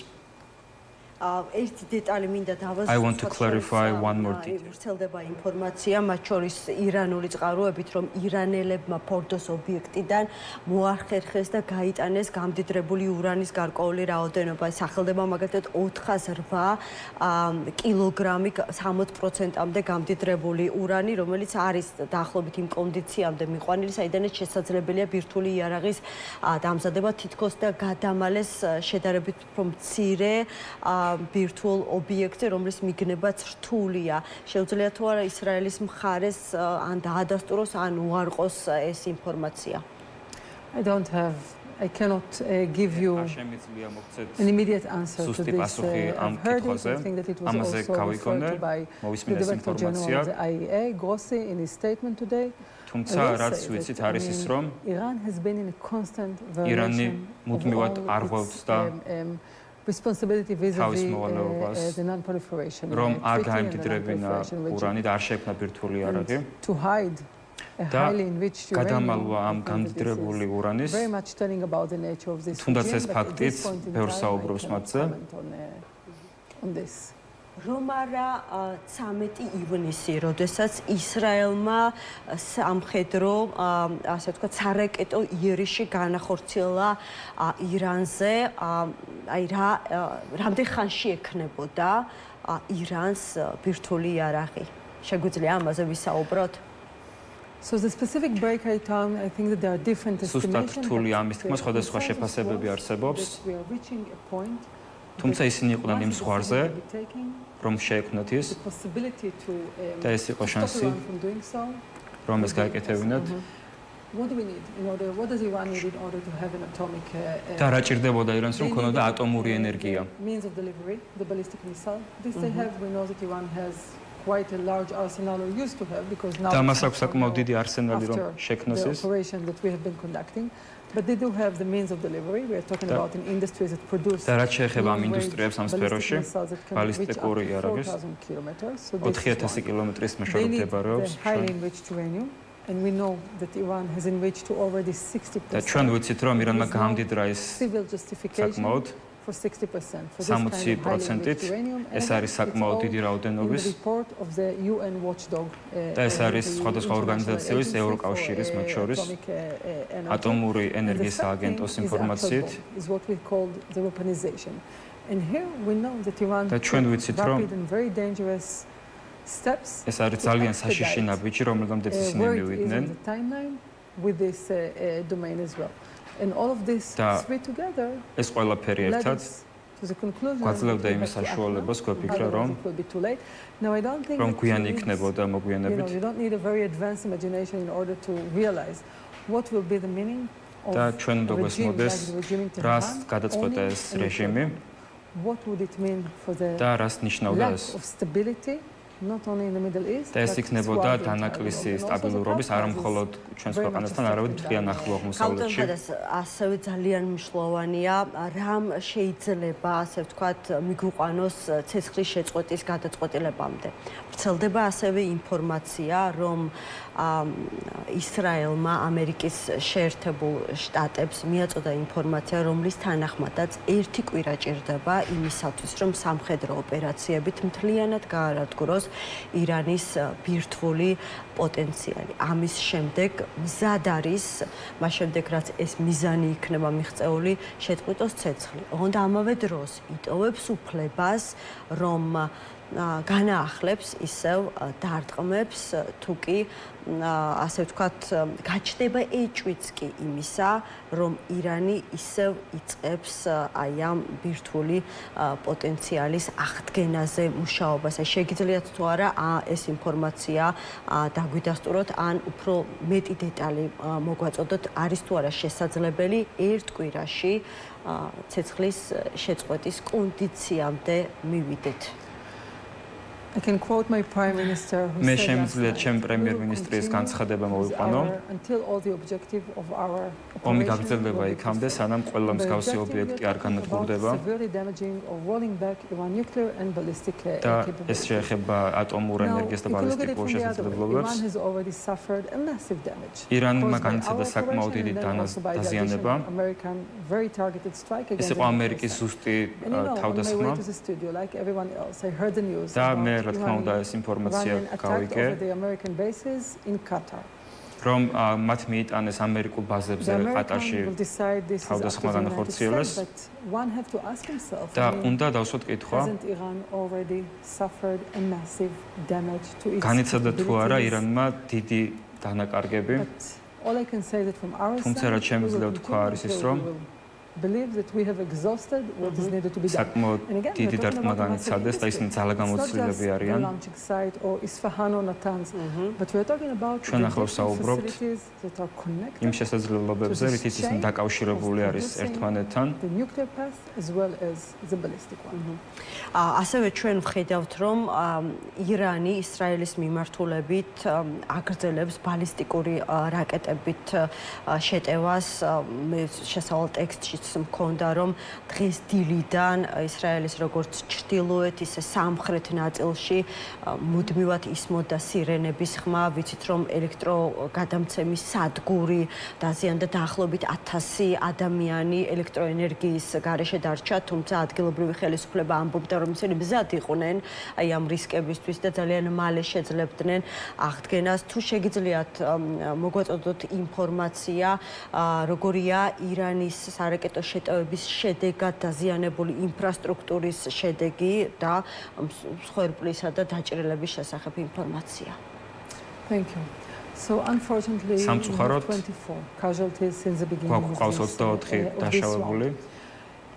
ერთი დეტალი მინდა დავაზუსტო. I want to clarify one more detail. ვრცელდება ინფორმაცია, მათ შორის ირანული წყაროებით, რომ ირანელებმა ფორდოს ობიექტიდან მოახერხეს და გაიტანეს გამდიდრებული ურანის გარკვეული რაოდენობა. სახელდება მაგალითად 408 კილოგრამი 60%-მდე გამდიდრებული ურანი, რომელიც არის დაახლოებით იმ კონდიციამდე მიყვანილი, საიდანაც შესაძლებელია ბირთვული იარაღის დამზადება თითქოს და გადამალეს შედარებით უფრო მცირე ბირთვულ ობიექტზე, რომლის მიგნებაც რთულია. შეუძლია თუ არა ისრაელის მხარეს ან დაადასტუროს, ან უარყოს ეს ინფორმაცია? I cannot give you an immediate answer to this. I've heard it. I think that it was also referred to by the Director General of the IEA, Grossi, in his statement today. თუმცა რაც ვიცით არის ის რომ Iran has been in a constant ირანი მუდმივად არღვევს და responsibility vis-a-vis the non-proliferation. რომ არ გაემდიდრებინა ურანი და არ შეექმნა ბირთვული იარაღი. To hide a highly enriched uranium. გადამალვა ამ გამდიდრებული ურანის. Very much telling about the nature of this. თუნდაც ეს ფაქტიც ბევრს საუბრობს მათზე. On this. რომ არა 13 ივნისი, როდესაც ისრაელმა სამხედრო, ასე ვთქვათ, სარაკეტო იერიში განახორციელა ირანზე, აი რამდენ ხანში ექნებოდა ირანს ბირთვული იარაღი. შეგვიძლია ამაზე ვისაუბროთ? So the specific breakaway time, I think that there are different estimations. სუსტად რთული ამის თქმა სხვადასხვა შეფასებები არსებობს. თუმცა ისინი იყვნენ იმ ზღვარზე, რომ შეექმნათ ის და ეს იყო შანსი, რომ ეს გაეკეთებინათ. და რა ჭირდებოდა ირანს, რომ ქონოდა ატომური ენერგია? Quite a large arsenal or used to have because now და მას აქვს საკმაოდ დიდი არსენალი რომ შექმნას ეს operation that we have been conducting. But they do have the means of delivery. We are talking about an industry that produces. და რაც შეეხება ამ ინდუსტრიებს ამ სფეროში, ბალისტიკური იარაღის 4000 კილომეტრის მეშვეობით მდებარეობს. Highly enriched uranium. And we know that Iran has enriched to already 60%. და ჩვენ ვიცით რომ ირანმა გამდიდრა ეს საკმაოდ for 60% for this 60%-ით ეს არის საკმაოდ დიდი რაოდენობის და ეს არის სხვადასხვა ორგანიზაციის ევროკავშირის მათ შორის ატომური ენერგიის აგენტოს ინფორმაციით და ჩვენ ვიცით რომ ეს არის ძალიან საშიში ნაბიჯი რომელზემდეც ისინი მივიდნენ And all of this three together ეს ყველაფერი ერთად გვაძლევდა იმის საშუალებას გვეფიქრა რომ გვიანი იქნებოდა მოგვიანებით და ჩვენ უნდა გვესმოდეს რას გადაწყვეტა ეს რეჟიმი და რას ნიშნავდა ეს not only in the Middle East და ეს იქნებოდა დანაკლისი სტაბილურობის არა მხოლოდ ჩვენს ქვეყანასთან, არამედ მთლიან ახლო აღმოსავლეთში. ასევე ძალიან მნიშვნელოვანია, რამ შეიძლება, ასე ვთქვათ, მიგვიყვანოს ცეცხლის შეწყვეტის გადაწყვეტილებამდე. ვრცელდება ასევე ინფორმაცია, რომ ისრაელმა ამერიკის შეერთებულ შტატებს მიაწოდა ინფორმაცია, რომლის თანახმადაც ერთი კვირა ჭირდება იმისათვის, რომ სამხედრო ოპერაციებით მთლიანად გაარადგუროს ირანის ბირთვული პოტენციალი. ამის შემდეგ მზად არის, მას შემდეგ რაც ეს მიზანი იქნება მიღწეული, შეწყვიტოს ცეცხლი. ოღონდ ამავე დროს იტოვებს უფლებას, რომ განაახლებს ისევ დარტყმებს თუ კი ასე ვთქვათ გაჩნდება ეჭვიც კი იმისა რომ ირანი ისევ იწყებს აი ამ ბირთვული პოტენციალის აღდგენაზე მუშაობას. აი შეგიძლიათ თუ არა ეს ინფორმაცია დაგვიდასტუროთ ან უფრო მეტი დეტალი მოგვაწოდოთ არის თუ არა შესაძლებელი ერთ კვირაში ცეცხლის შეწყვეტის კონდიციამდე მივიდეთ. I can quote my prime minister who მე said შემიძლია ჩემ პრემიერ-მინისტრის განცხადება მოვიყვანო. Until all the objective of our ომი გაგრძელდება იქამდე, სანამ ყველა მსგავსი ობიექტი არ განადგურდება. და ეს შეეხება ატომურ ენერგიას და ბალისტიკურ შესაძლებლობებს. ირანმა განიცადა საკმაოდ დიდი დაზიანება. ეს იყო ამერიკის ზუსტი თავდასხმა. და მე რა თქმა უნდა ეს ინფორმაცია გავიგე. რომ მათ მიიტანეს ამერიკულ ბაზებზე ყატარში თავდასხმა განახორციელეს და უნდა დავსვათ კითხვა განიცადა თუ არა ირანმა დიდი დანაკარგები თუმცა რაც შემიძლია თქვა არის ის რომ believe that we have exhausted what is needed to be done. And again, დიდი დარტყმა განიცადეს და ისინი ძალაგამოცდილები არიან. But we are talking about facilities that are connected. იმ შესაძლებლობებზე, რითიც ისინი დაკავშირებული არის ერთმანეთთან. The nuclear path as well as the ballistic one. ასევე ჩვენ ვხედავთ, რომ ირანი ისრაელის მიმართულებით აგრძელებს ბალისტიკური რაკეტებით შეტევას. მე შესავალ ტექსტში მქონდა რომ დღეს დილიდან ისრაელის როგორც ჩრდილოეთ ისე სამხრეთ ნაწილში მუდმივად ისმოდა სირენების ხმა, ვიცით რომ ელექტროგადამცემის სადგური დაზიანდა დაახლოებით 1000 ადამიანი ელექტროენერგიის გარეშე დარჩა, თუმცა ადგილობრივი ხელისუფლება ამბობდა რომ ისინი მზად იყვნენ აი ამ რისკებისთვის და ძალიან მალე შეძლებდნენ აღდგენას. თუ შეგიძლიათ მოგვაწოდოთ ინფორმაცია როგორია ირანის სარაკეტო შეტევების შედეგად დაზიანებული ინფრასტრუქტურის შედეგი და მსხვერპლისა და დაჭრილების შესახებ ინფორმაცია. Thank you. So unfortunately 24 casualties since the beginning of this. 24 დაშავებული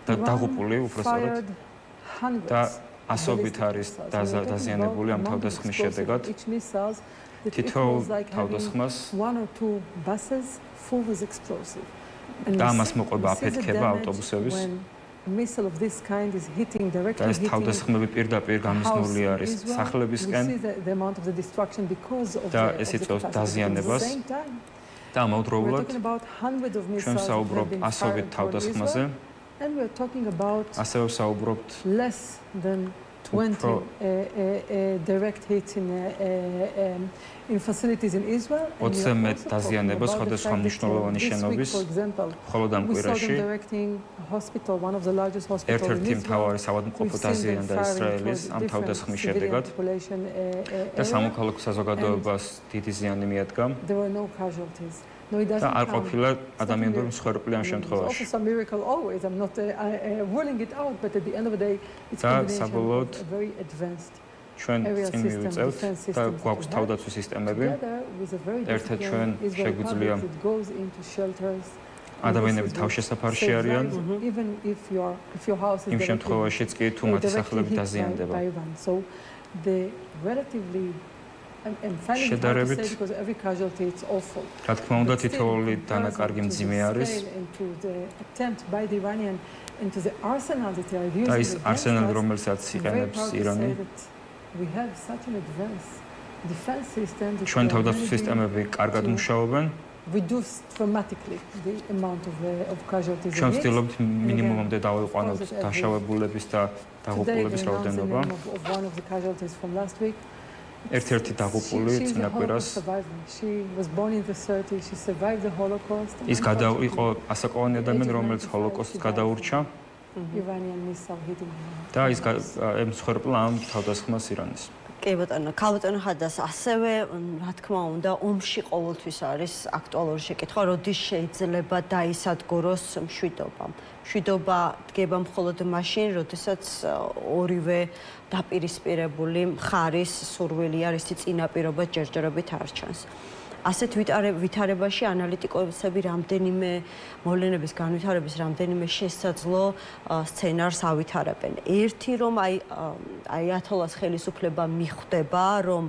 და დაღუპული უბრალოდ და ასობით არის დაზიანებული ამ თავდასხმის შედეგად. თითოეულ თავდასხმას one or two buses full with explosive. და ამას მოყვება აფეთქება ავტობუსების. Missile of this kind is hitting directly hitting. თავდასხმები პირდაპირ გამიზნული არის სახლებისკენ. The amount of the destruction because of და ეს იწვევს დაზიანებას. და ამავდროულად ჩვენ საუბრობთ ასობით თავდასხმაზე. And we are talking about ასევე საუბრობთ less than 20 direct hits in facilities in Israel. 20 მეტ დაზიანებას სხვადასხვა მნიშვნელოვანი შენობის მხოლოდ ამ კვირაში. ერთ-ერთი მთავარი საავადმყოფო დაზიანდა ისრაელის ამ თავდასხმის შედეგად და სამოქალაქო საზოგადოებას დიდი ზიანი მიადგა. There were no casualties. და არ ყოფილა ადამიანური მსხვერპლი ამ შემთხვევაში. Also some miracle always. I'm not ruling it out, but at the end of the day it's a very advanced ჩვენ წინ მივიწევთ და გვაქვს თავდაცვის სისტემები. ერთად ჩვენ შეგვიძლია ადამიანები თავშესაფარში არიან. იმ შემთხვევაშიც კი თუ მათი სახლები დაზიანდება. შედარებით რა თქმა უნდა თითოეული დანაკარგი მძიმე არის და ის არსენალი რომელსაც იყენებს ირანი ჩვენ თავდაცვის სისტემები კარგად მუშაობენ ჩვენ ვცდილობთ მინიმუმამდე დავიყვანოთ დაშავებულების და დაღუპულების რაოდენობა ერთ-ერთი დაღუპული წინაკვირას ის იყო ასაკოვანი ადამიანი რომელიც ჰოლოკოსტს გადაურჩა და ის ემსხვერპლა ამ თავდასხმას ირანის. კი ბატონო, ქალბატონო ხადას ასევე რა თქმა უნდა ომში ყოველთვის არის აქტუალური შეკითხვა, როდის შეიძლება დაისადგუროს მშვიდობა. მშვიდობა დგება მხოლოდ მაშინ, როდესაც ორივე დაპირისპირებული მხარის სურვილი არის წინაპირობა ჯერჯერობით არ ჩანს. ასეთ ვითარებაში ანალიტიკოსები რამდენიმე მოვლენების განვითარების რამდენიმე შესაძლო სცენარს ავითარებენ. ერთი რომ აიათოლას ხელისუფლება მიხვდება, რომ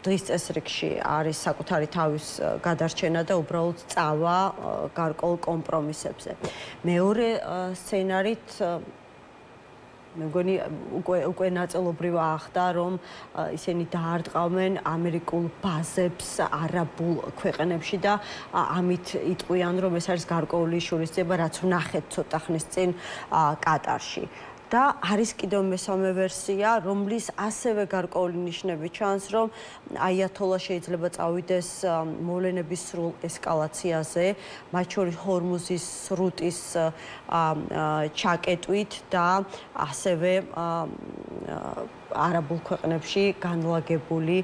დღის წესრიგში არის საკუთარი თავის გადარჩენა და უბრალოდ წავა გარკვეულ კომპრომისებზე. მეორე სცენარით მე მგონი უკვე ნაწილობრივ ახდა რომ ისინი დაარტყავენ ამერიკულ ბაზებს არაბულ ქვეყნებში და ამით იტყვიან რომ ეს არის გარკვეული შურისძიება რაც ვნახეთ ცოტა ხნის წინ კატარში და არის კიდევ მესამე ვერსია, რომლის ასევე გარკვეული ნიშნები ჩანს, რომ აიათოლა შეიძლება წავიდეს მოვლენების სრულ ესკალაციაზე, მათ შორის ჰორმუზის სრუტის ჩაკეტვით და ასევე არაბულ ქვეყნებში განლაგებული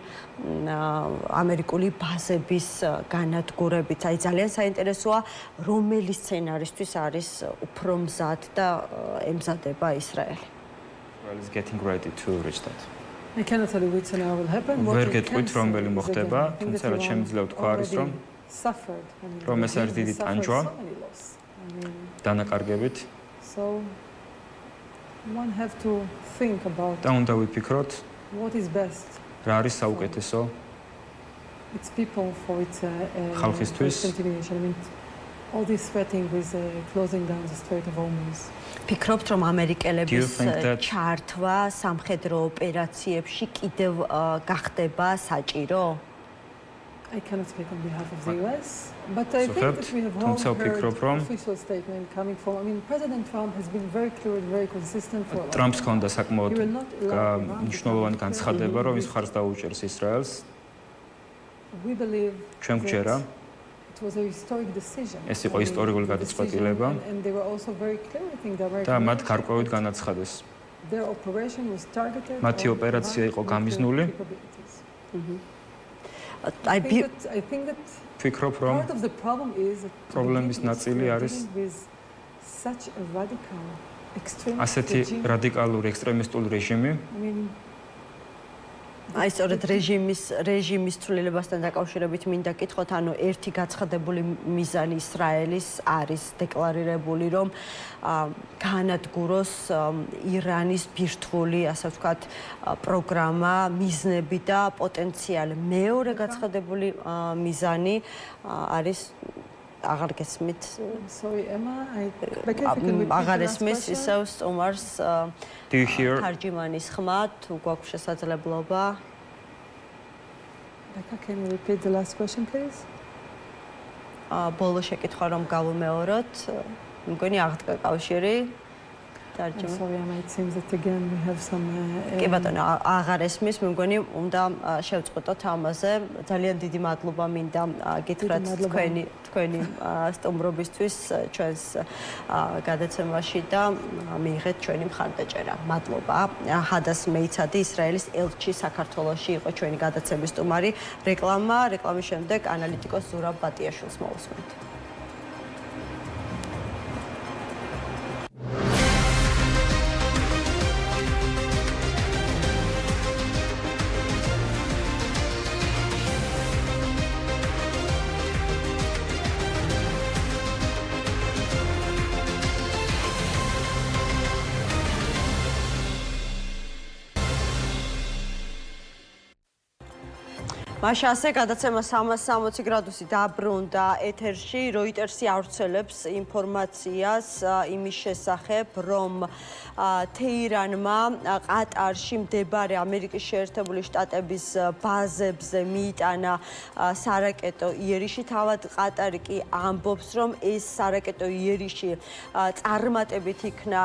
ამერიკული ბაზების განადგურებით. აი ძალიან საინტერესოა, რომელი სცენარისთვის არის უფრო მზად და ემზადება ისრაელი. Israel is getting ready to reach that. I cannot tell you which scenario will happen. ვერ გეტყვით რომელი მოხდება, თუმცა რაც შემიძლია ვთქვა არის რომ ეს არის დიდი ტანჯვა დანაკარგებით. So one have to think about და უნდა ვიფიქროთ what is best. რა არის საუკეთესო It's people for its ხალხისთვის continuation. I mean all this threatening with closing down the Strait of Hormuz. ფიქრობთ რომ ამერიკელების ჩართვა სამხედრო ოპერაციებში კიდევ გახდება საჭირო? I cannot speak on behalf of the US, but I think that we have heard official statement coming from. I mean, President Trump has been very clear and very consistent for. Trump's ქონდა საკმაოდ მნიშვნელოვანი განცხადება, რომ ის მხარს დაუჭერს ისრაელს. We believe ჩვენ გვჯერა it was a historic decision. ეს იყო ისტორიული გადაწყვეტილება. And they were also very clear, I think, that და მათ გარკვევით განაცხადეს. Their operation was targeted. მათი ოპერაცია იყო გამიზნული. I think that ფიქრობ რომ part of the problem is პრობლემის ნაწილი არის such a radical extremist ასეთი რადიკალური ექსტრემისტული რეჟიმი. აი სწორედ რეჟიმის ცვლილებასთან დაკავშირებით მინდა კითხოთ, ანუ ერთი გაცხადებული მიზანი ისრაელის არის დეკლარირებული, რომ განადგუროს ირანის ბირთვული, ასე ვთქვათ, პროგრამა, მიზნები და პოტენციალი. მეორე გაცხადებული მიზანი არის აღარ გესმით. Sorry, Emma, აღარ ესმის ისევ სტუმარს თარჯიმანის ხმა, თუ გვაქვს შესაძლებლობა. Becca, can you repeat the last question, please? ბოლო შეკითხვა რომ გავუმეოროთ, მგონი აღდგა კავშირი. თარჯიმა. Sorry, Emma, it seems that again we have some კი ბატონო, აღარ ესმის, მე მგონი უნდა შევწყვეტოთ ამაზე. ძალიან დიდი მადლობა მინდა გითხრათ თქვენი სტუმრობისთვის ჩვენს გადაცემაში და მიიღეთ ჩვენი მხარდაჭერა. მადლობა. ჰადას მეიცადი, ისრაელის ელჩი საქართველოში იყო ჩვენი გადაცემის სტუმარი. რეკლამის შემდეგ ანალიტიკოს ზურაბ ბატიაშვილს მოვუსმენთ. მაშასე გადაცემა 360 გრადუსი დაბრუნდა ეთერში. როიტერსი ავრცელებს ინფორმაციას იმის შესახებ, რომ თეირანმა ყატარში მდებარე ამერიკის შეერთებული შტატების ბაზებზე მიიტანა სარაკეტო იერიში. თავად ყატარი კი ამბობს, რომ ეს სარაკეტო იერიში წარმატებით იქნა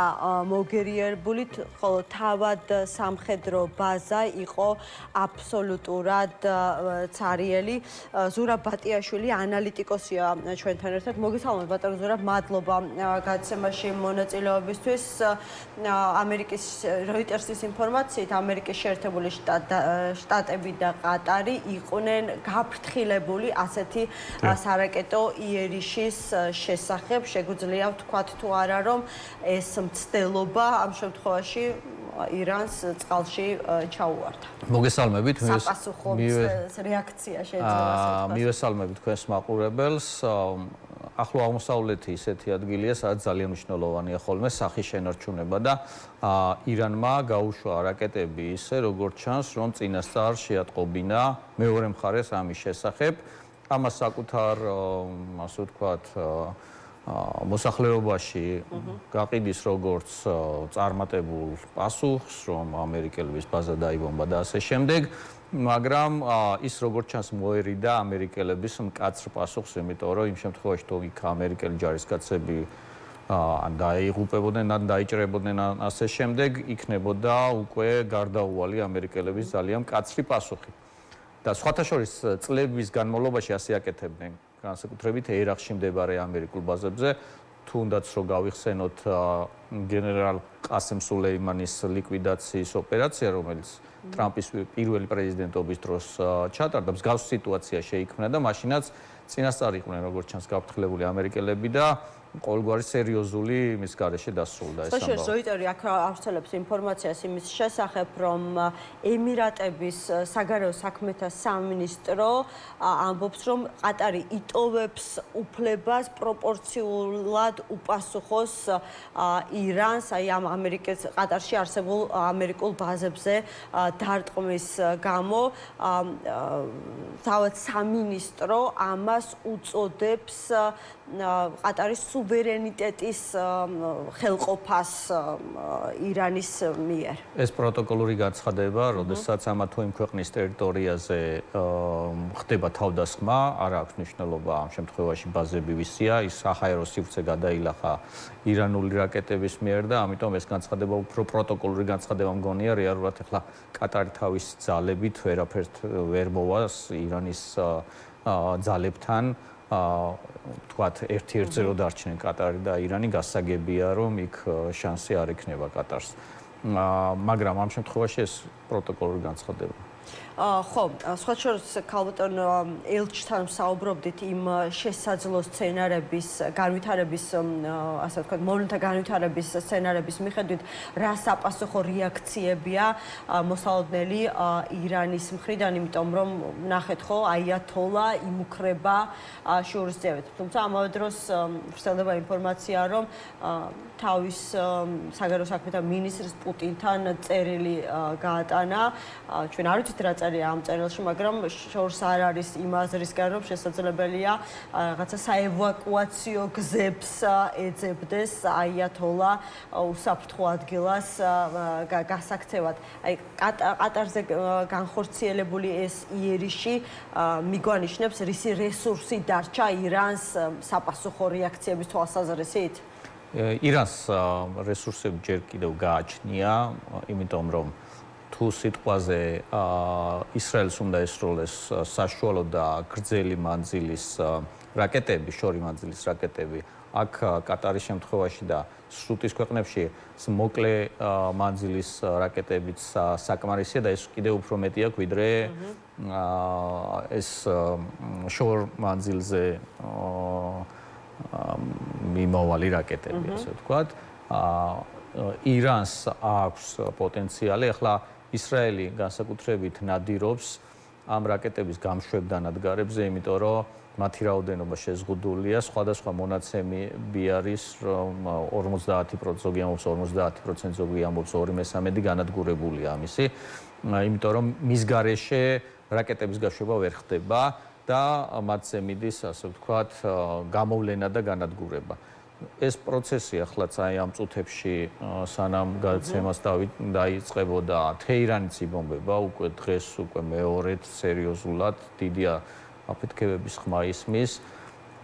მოგერიერებული, ხოლო თავად სამხედრო ბაზა იყო აბსოლუტურად цариელი. ზურაბ ბატიაშვილი ანალიტიკოსია ჩვენთან ერთად. მოგესალმებით ბატონო ზურაბ, მადლობა გადაცემაში მონაწილეობისთვის. ამერიკის როიტერსის ინფორმაციით ამერიკის შეერთებული შტატები და ყატარი იყვნენ გაფრთხილებული ასეთი სარაკეტო იერიშის შესახებ. შეგვიძლია ვთქვათ თუ არა, რომ ეს მცდელობა ამ შემთხვევაში ირანს წყალში ჩაუვარდა. მოგესალმებით, რეაქცია შეიძლება მივესალმებით თქვენს მაყურებელს. ახლო აღმოსავლეთი ისეთი ადგილია, სადაც ძალიან მნიშვნელოვანია ხოლმე სახის შენარჩუნება და ირანმა გაუშვა რაკეტები ისე, როგორც ჩანს, რომ წინასწარ შეატყობინა მეორე მხარეს ამის შესახებ. ამას საკუთარ, ასე ვთქვათ, მოსახლეობაში გაყიდის როგორც წარმატებულ პასუხს, რომ ამერიკელების ბაზა დაიბომბა და ასე შემდეგ, მაგრამ ის როგორც ჩანს მოერიდა ამერიკელების მკაცრ პასუხს, იმიტომ რომ იმ შემთხვევაში თუ იქ ამერიკელი ჯარისკაცები ან დაიღუპებოდნენ, ან დაიჭრებოდნენ, ან ასე შემდეგ, იქნებოდა უკვე გარდაუვალი ამერიკელების ძალიან მკაცრი პასუხი. და სხვათა შორის წლების განმავლობაში ასე აკეთებდნენ, განსაკუთრებით ერაყში მდებარე ამერიკულ ბაზებზე, თუნდაც რომ გავიხსენოთ გენერალ ყასემ სულეიმანის ლიკვიდაციის ოპერაცია, რომელიც ტრამპის პირველი პრეზიდენტობის დროს ჩატარდა, მსგავს სიტუაცია შეიქმნა და მაშინაც წინასწარ იყვნენ როგორც ჩანს გაფრთხილებული ამერიკელები და ყოველგვარი სერიოზული მის გარეშე დასრულდა ეს ამბავი. საშუალო როიტერი აქ ავრცელებს ინფორმაციას იმის შესახებ, რომ ემირატების საგარეო საქმეთა სამინისტრო ამბობს, რომ ყატარი იტოვებს უფლებას პროპორციულად უპასუხოს ირანს, აი ამ ყატარში არსებულ ამერიკულ ბაზებზე დარტყმის გამო. თავად სამინისტრო ამას უწოდებს ყატარის სუვერენიტეტის ხელყოფას irānis მიერ. ეს პროტოკოლური განცხადება, როდესაც ამა თუ იმ ქვეყნის ტერიტორიაზე ხდება თავდასხმა, არ აქვს მნიშვნელობა ამ შემთხვევაში ბაზები ვისია, ის საჰაერო სივრცე გადაილახა ირანული რაკეტების მიერ და ამიტომ ეს განცხადება უფრო პროტოკოლური განცხადება მგონია, რეალურად ახლა კატარი თავის ძალებით ვერაფერთ ვერ მოვას ირანის ძალებთან თქვათ 1-1-0 რო დარჩნენ კატარი და ირანი, გასაგებია რომ იქ შანსი არ ექნება კატარს. მაგრამ ამ შემთხვევაში ეს პროტოკოლური განცხადება. ხო, სხვა შორის ქალბატონ ელჩთან საუბრობდით იმ შესაძლო სცენარების განვითარების, ასე ვთქვათ, მოვლენთა განვითარების სცენარების მიხედვით, რა საპასუხო რეაქციებია მოსალოდნელი ირანის მხრიდან, იმიტომ რომ ნახეთ ხო, აიათოლა იმუქრება შურისძიებით. თუმცა ამავე დროს ვრცელდება ინფორმაცია, რომ თავის საგარეო საქმეთა მინისტრს პუტინთან წერილი გაატანა. ჩვენ არ ვიცით რა წერია ამ წერილში, მაგრამ შორს არ არის იმ აზრისგან, რომ შესაძლებელია რაღაცა საევაკუაციო გზებს ეძებდეს აიათოლა უსაფრთხო ადგილას გასაქცევად. აი ყატარზე განხორციელებული ეს იერიში მიგვანიშნებს, რისი რესურსი დარჩა ირანს საპასუხო რეაქციების თვალსაზრისით? ირანს რესურსები ჯერ კიდევ გააჩნია, იმიტომ რომ თუ სიტყვაზე ისრაელს უნდა ესროლეს საშუალო და გრძელი მანძილის რაკეტები, შორი მანძილის რაკეტები, აქ კატარის შემთხვევაში და სრუტის ქვეყნებში მოკლე მანძილის რაკეტებიც საკმარისია და ეს კიდევ უფრო მეტია ვიდრე ეს შორ მანძილზე მიმავალი რაკეტები, ასე ვთქვათ. ირანს აქვს პოტენციალი, ახლა ისრაელი განსაკუთრებით ნადირობს ამ რაკეტების გამშვებთან ადგარებზე, იმიტომ რომ მათი რაოდენობა შეზღუდულია, სხვადასხვა მონაცემები არის, რომ 50%, ზოგი ამბობს 50%, ზოგი ამბობს 2/3 განადგურებულია ამისი, იმიტომ რომ მის გარეშე რაკეტების გაშვება ვერ ხდება და მათზე მიდის, ასე ვთქვათ, გამოვლენა და განადგურება. ეს პროცესი ახლა აი ამ წუთებში სანამ გადაცემას დაიწყებოდა თეირანიც იბომბება უკვე დღეს უკვე მეორედ სერიოზულად დიდია აფეთქებების ხმა ისმის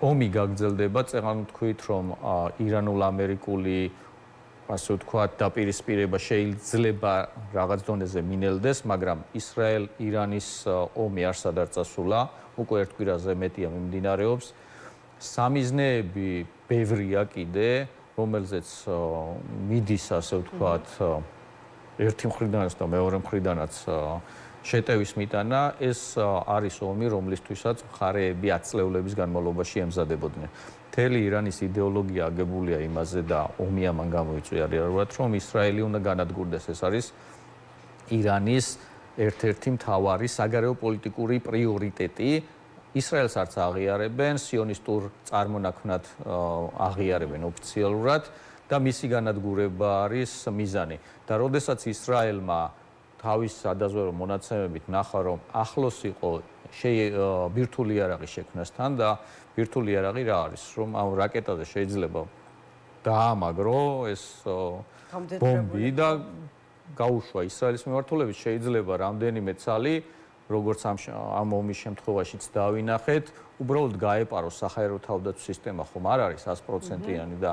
ომი გაგრძელდება წეგან თქვით რომ ირანულ-ამერიკული ასე ვთქვათ დაპირისპირება შეიძლება რაღაც დონეზე მინელდეს მაგრამ ისრაელ-ირანის ომი არსად არ წასულა უკვე ერთ კვირაზე მეტია მიმდინარეობს სამიზნეები ბევრია კიდე, რომელზეც მიდის, ასე ვთქვათ, ერთი მხრიდანაც და მეორე მხრიდანაც შეტევის მიტანა, ეს არის ომი, რომლისთვისაც მხარეები 10 წლეულების განმავლობაში ემზადებოდნენ. მთელი ირანის იდეოლოგია აგებულია იმაზე და ომი ამან გამოიწვია რეალურად, რომ ისრაელი უნდა განადგურდეს. ეს არის ირანის ერთ-ერთი მთავარი საგარეო პოლიტიკური პრიორიტეტი. ისრაელს არც აღიარებენ, სიონისტურ წარმონაქმნად აღიარებენ ოფიციალურად და მისი განადგურება არის მიზანი. და როდესაც ისრაელმა თავის სადაზვერო მონაცემებით ნახა, რომ ახლოს იყო ბირთვული იარაღი შექმნასთან და ბირთვული იარაღი რა არის, რომ ამ რაკეტაზე შეიძლება დაამაგრო ეს ბომბი და გაუშვა ისრაელის მიმართულებით შეიძლება რამდენიმე ცალი, როგორც ამ ომის შემთხვევაშიც დავინახეთ, უბრალოდ გაეპაროს საჰაერო თავდაცვის სისტემა ხომ არ არის 100%-იანი და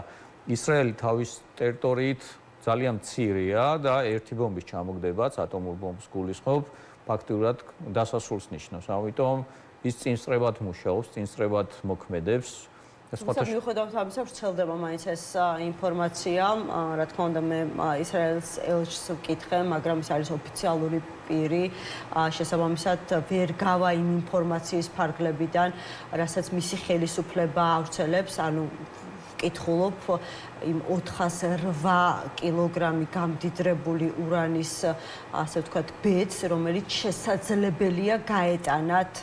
ისრაელი თავის ტერიტორიით ძალიან მცირეა და ერთი ბომბის ჩამოგდებაც ატომურ ბომბს გულისხმობ, ფაქტურად დასასრულს ნიშნავს. ამიტომ ის წინსწრებად მუშაობს, წინსწრებად მოქმედებს. მიუხედავად ამისა, ვრცელდება მაინც ეს ინფორმაცია, რა თქმა უნდა, მე ისრაელის ელჩს ვკითხე, მაგრამ ეს არის ოფიციალური პირი, შესაბამისად ვერ გავა იმ ინფორმაციის ფარგლებიდან, რასაც მისი ხელისუფლება ავრცელებს, ანუ ვკითხულობ იმ 408 კილოგრამი გამდიდრებული ურანის, ასე ვთქვათ, ბედს, რომელიც შესაძლებელია გაეტანათ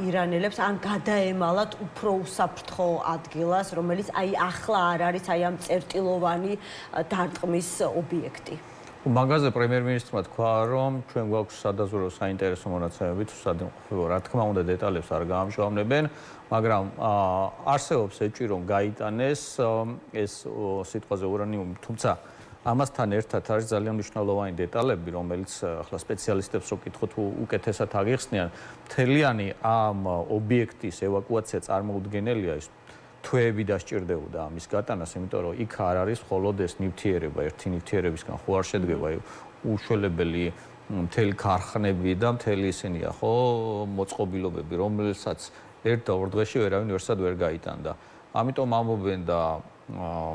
ირანელებს, ან გადაემალათ უფრო უსაფრთხო ადგილას, რომელიც აი ახლა არ არის აი ამ წერტილოვანი დარტყმის ობიექტი. მაგაზე პრემიერ-მინისტრმა თქვა, რომ ჩვენ გვაქვს სადაზვერო საინტერესო მონაცემები თუ სადიმყოფებო, რა თქმა უნდა, დეტალებს არ გაამჟღავნებენ, მაგრამ არსებობს ეჭვი, რომ გაიტანეს ეს სიტყვაზე ურანიუმი, თუმცა ამასთან ერთად არის ძალიან მნიშვნელოვანი დეტალები, რომელიც ახლა სპეციალისტებს რო კითხოთ, უკეთესად აღიხსნიან, მთლიანი ამ ობიექტის ევაკუაცია წარმოუდგენელია ის თვეები დასჭირდებოდა ამის გატანას, იმიტომ რომ იქ არ არის მხოლოდ ეს ნივთიერება, ერთი ნივთიერებისგან ხო არ შედგება უშველებელი მთელი ქარხნები და მთელი ისინია, ხო, მოწყობილობები, რომელსაც ერთ და ორ დღეში ვერავინ ვერსად ვერ გაიტანდა. ამიტომ ამბობენ და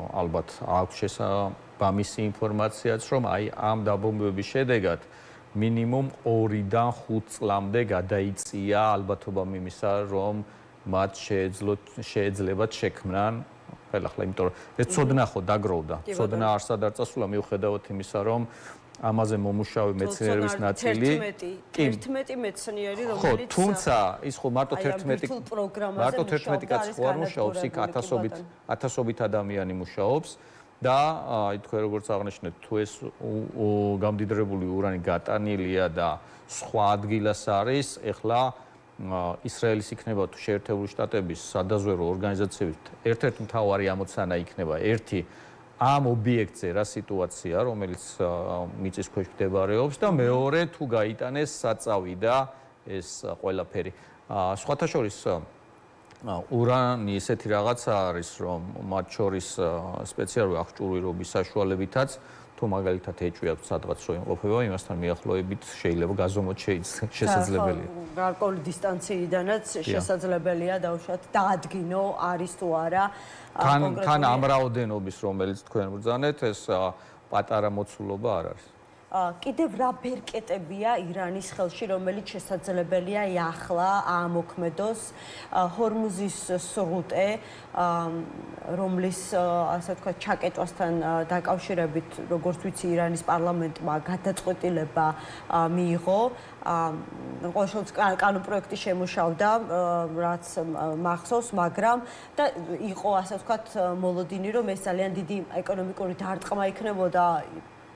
ალბათ აქვს შესაბამისი ინფორმაციაც, რომ აი ამ დაბომბვების შედეგად მინიმუმ 2-დან 5 წლამდე გადაიწია ალბათობა იმისა, რომ მათ შეეძლებათ შექმნან ხელახლა, იმიტომ რომ ეს ცოდნა ხო დაგროვდა. ცოდნა არსად არ წასულა მიუხედავად იმისა, რომ ამაზე მომუშავე მეცნიერების ნაწილი 11 მეცნიერი, რომელიც ხო, თუმცა ის ხო მარტო 11 კაცი ხო არ მუშაობს, იქ ათასობით ადამიანი მუშაობს და თქვენ როგორც აღნიშნეთ, თუ ეს გამდიდრებული ურანი გატანილია და სხვა ადგილას არის, ეხლა ისრაელის იქნება თუ შეერთებული შტატების სადაზვერო ორგანიზაციებით ერთ-ერთი მთავარი ამოცანა იქნება ერთი ამ ობიექტზე რა სიტუაცია, რომელიც მიწის ქვეშ მდებარეობს და მეორე თუ გაიტანეს საწავი და ეს ყველაფერი. სხვათა შორის ურანი ესეთი რაღაცა არის, რომ მათ შორის სპეციალური აღჭურვილობის საშუალებითაც თუ მაგალითად ეჭვი აქვს სადღაც რო იმყოფება, იმასთან მიახლოებით შეიძლება გაზომოთ შესაძლებელია. გარკვეული დისტანციიდანაც შესაძლებელია დაუშვათ დაადგინო არის თუ არა. თან ამ რაოდენობის, რომელიც თქვენ ბრძანეთ, ეს პატარა მოცულობა არ არის. კიდევ რა ბერკეტებია ირანის ხელში, რომელიც შესაძლებელია ახლა აამოქმედოს ჰორმუზის სრუტე, რომლის ასე ვთქვათ ჩაკეტვასთან დაკავშირებით, როგორც ვიცი, ირანის პარლამენტმა გადაწყვეტილება მიიღო. ყოველშემთხვევაში კანონპროექტი შემუშავდა, რაც მახსოვს, მაგრამ და იყო ასე ვთქვათ მოლოდინი, რომ ეს ძალიან დიდი ეკონომიკური დარტყმა იქნებოდა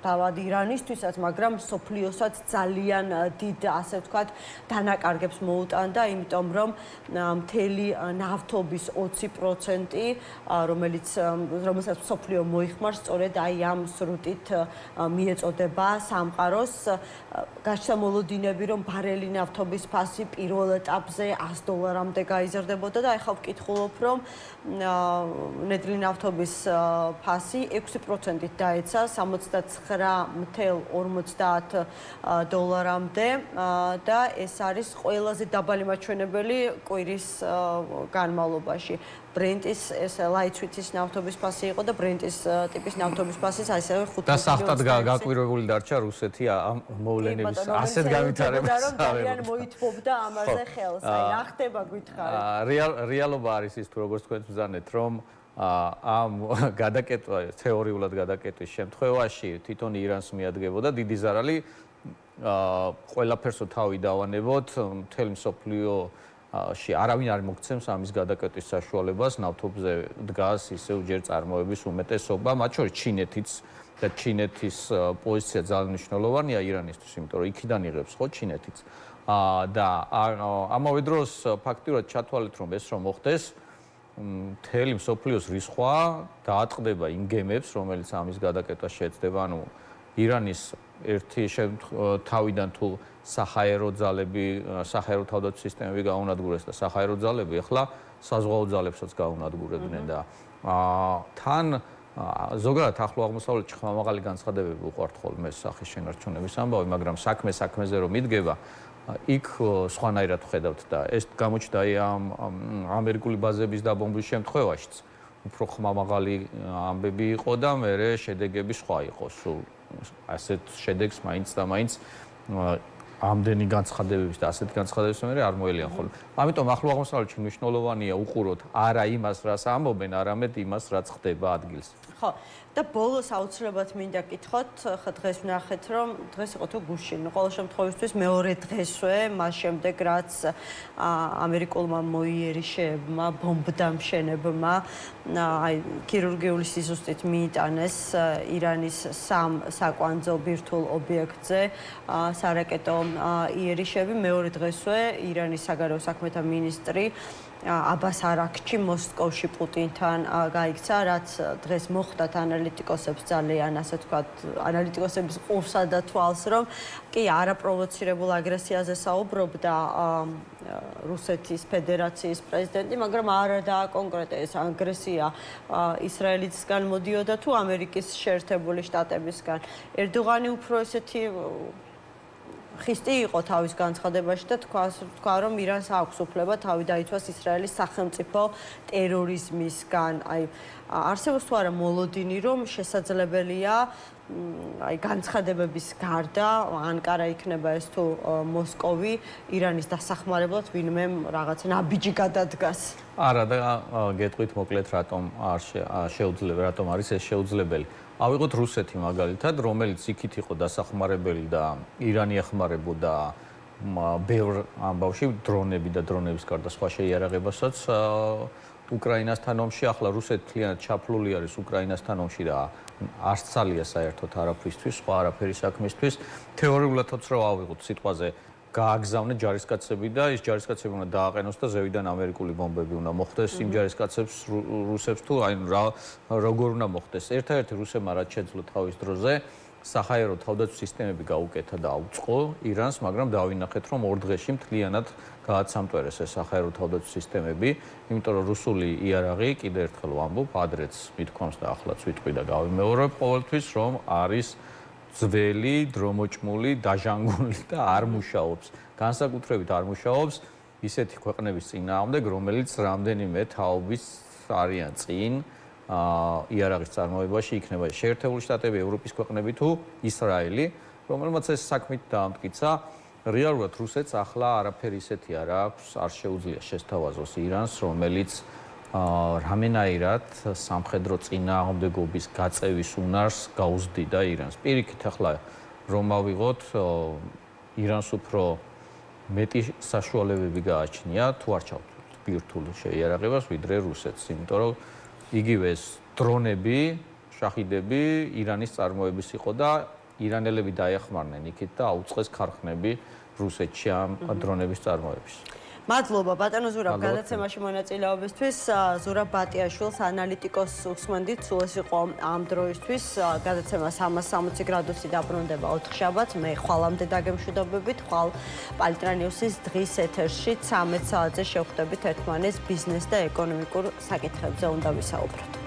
თავად ირანისთვისაც, მაგრამ სოფლიოსაც ძალიან დიდ, ასე ვთქვათ, დანაკარგებს მოუტანდა, იმიტომ რომ მთელი ნავთობის 20%, რომელსაც სოფლიო მოიხმარს, სწორედ აი ამ სრუტით მიეწოდება სამყაროს. გაჩნდა მოლოდინები, რომ ბარელი ნავთობის ფასი პირველ ეტაპზე $100-მდე გაიზრდებოდა და ახლა ვკითხულობ, რომ ნედლი ნავთობის ფასი 6%-ით დაეცა $69.50-მდე და ეს არის ყველაზე დაბალი მაჩვენებელი კვირის განმავლობაში. ბრენტის ეს ლაიცვიტის ნავთობის ფასი იყო და ბრენტის ტიპის ნავთობის ფასიც ასევე 5%. და საერთოდ გაკვირვებული დარჩა რუსეთი ამ მოვლენების ასეთ განვითარებას. ძალიან მოითმობდა ამაზე ხელს. აი რა ხდება გითხარით? რეალობა არის ის თუ როგორც თქვენ ბრძანეთ, რომ ამ გადაკეტვა თეორიულად გადაკეტვის შემთხვევაში თვითონ ირანს მიადგებოდა დიდი ზარალი, ყველაფერსო თავი დავანებოთ, მთელი მსოფლიო არავინ არ მოგცემს ამის გადაკეტვის საშუალებას, ნავთობზე დგას ისევ ჯერ წარმოების უმეტესობა, მათ შორის ჩინეთიც და ჩინეთის პოზიცია ძალიან მნიშვნელოვანია ირანისთვის, იმიტომ რომ იქიდან იღებს ხო ჩინეთიც. და ამავე დროს ფაქტიურად ჩათვალეთ, რომ ეს რომ მოხდეს, მთელი მსოფლიოს რისხვა დაატყდება იმ გემებს, რომელიც ამის გადაკეთებას შეეცდება, ანუ ირანის ერთი თავიდან თუ საჰაერო ძალები, საჰაერო თავდაცვის სისტემები გაუნადგურეს და საჰაერო ძალები ახლა საზღვაო ძალებსაც გაუნადგურებდნენ და თან ზოგადად ახლო აღმოსავლეთში ხმამაღალი განცხადებები უყვართ ხოლმე სახის შენარჩუნების ამბავი, მაგრამ საქმეზე რომ იდგება, იქ სხვანაირად ხედავთ და ეს გამოჩნდა ამ ამერიკული ბაზების დაბომბვის შემთხვევაშიც. უფრო ხმამაღალი ამბები იყო და მერე შედეგები სხვა იყო. სულ ასეთ შედეგს მაინც და მაინც ამდენი განცხადებების და ასეთ განცხადებების მერე არ მოელიან ხოლმე. ამიტომ ახლო აღმოსავლეთში მნიშვნელოვანია უყუროთ არა იმას, რაც ამბობენ, არამედ იმას, რაც ხდება ადგილს. ხო, და ბოლოს აუცილებლად მინდა გითხოთ, ხა დღეს ვნახეთ, რომ დღეს იყო თუ გუშინ, ყოველ შემთხვევისთვის მეორე დღესვე, მას შემდეგ რაც ამერიკულმა მოიერიშეებმა, ბომბდამშენებმა აი ქირურგიული სიზუსტით მიიტანეს ირანის სამ საკვანძო ბირთვულ ობიექტზე სარაკეტო იერიშები, მეორე დღესვე ირანის საგარეო საქმეთა მინისტრი აბას არაქჩი მოსკოვში პუტინთან გაიქცა, რაც დღეს მოხდათ ანალიტიკოსებს ძალიან, ასე ვთქვათ, ანალიტიკოსების ყურსა და თვალს, რომ კი არაპროვოცირებულ აგრესიაზე საუბრობდა რუსეთის ფედერაციის პრეზიდენტი, მაგრამ არა დააკონკრეტეს აგრესია ისრაელისგან მოდიოდა თუ ამერიკის შეერთებული შტატებისგან. ერდოღანი უფრო ესეთი ხისტი იყო თავის განცხადებაში და თქვა, რომ ირანს აქვს უფლება თავი დაიცვას ისრაელის სახელმწიფო ტერორიზმისგან. აი, არსებობს თუ არა მოლოდინი, რომ შესაძლებელია აი განცხადებების გარდა ანკარა იქნება ეს თუ მოსკოვი ირანის დასახმარებლად ვინმე რაღაცა ნაბიჯი გადადგას. არა და გეტყვით მოკლედ რატომ არ შეუძლია, რატომ არის ეს შეუძლებელი. ავიღოთ რუსეთი მაგალითად, რომელიც იქით იყო დასახმარებელი და ირანი ეხმარებოდა ბევრ ამბავში დრონები და დრონების გარდა სხვა შეიარაღებასაც უკრაინასთან ომში. ახლა რუსეთი მთლიანად ჩაფლული არის უკრაინასთან ომში და არც ძალია საერთოდ არაფრისთვის, სხვა არაფერი საქმისთვის. თეორიულადაც რო ავიღოთ სიტყვაზე გააგზავნეთ ჯარისკაცები და ის ჯარისკაცები უნდა დააყენოს და ზევიდან ამერიკული ბომბები უნდა მოხდეს იმ ჯარისკაცებს რუსებს თუ აი როგორ უნდა მოხდეს. ერთადერთი რუსებმა რაც შეძლო თავის დროზე საჰაერო თავდაცვის სისტემები გაუკეთა და აუწყო ირანს, მაგრამ დავინახეთ რომ ორ დღეში მთლიანად გააცამტვერეს ეს საჰაერო თავდაცვის სისტემები, იმიტომ რომ რუსული იარაღი კიდევ ერთხელ ვამბობ, ადრეც მithქვამს და ახლაც ვიტყვი და გავიმეორებ ყოველთვის, რომ არის ძველი, დრომოჭმული, დაჟანგული და არ მუშაობს. განსაკუთრებით არ მუშაობს ისეთი ქვეყნების წინააღმდეგ, რომელიც რამდენიმე თაობის არიან წინ იარაღის წარმოებაში, იქნება შეერთებული შტატები, ევროპის ქვეყნები თუ ისრაელი, რომელმაც ეს საქმით დაამტკიცა. რეალურად რუსეთს ახლა არაფერი ისეთი არ აქვს, არ შეუძლია შესთავაზოს ირანს, რომელიც რამენაირად სამხედრო წინააღმდეგობის გაწევის უნარს გაუზდიდა ირანს. პირიქით ახლა რომ ავიღოთ ირანს უფრო მეტი საშუალებები გააჩნია თუ არ ჩავთვლით ბირთვულ შეიარაღებას ვიდრე რუსეთს, იმიტომ რომ იგივე ეს დრონები, შაჰიდები ირანის წარმოების იყო და ირანელები დაეხმარნენ იქით და აუწყეს ქარხნები რუსეთში ამ დრონების წარმოების. მადლობა ბატონო ზურაბ გადაცემაში მონაწილეობისთვის. ზურაბ ბატიაშვილს ანალიტიკოსს უსმენდით, სულ ეს იყო ამ დროისთვის. გადაცემა 360 გრადუსი დაბრუნდება 4 შაბათს. მე ხვალამდე დაგემშვიდობებით. ხვალ პალიტრანიუსის დღის ეთერში 13 საათზე შევხვდებით ერთმანეთს ბიზნეს და ეკონომიკურ საკითხებზე უნდა ვისაუბროთ.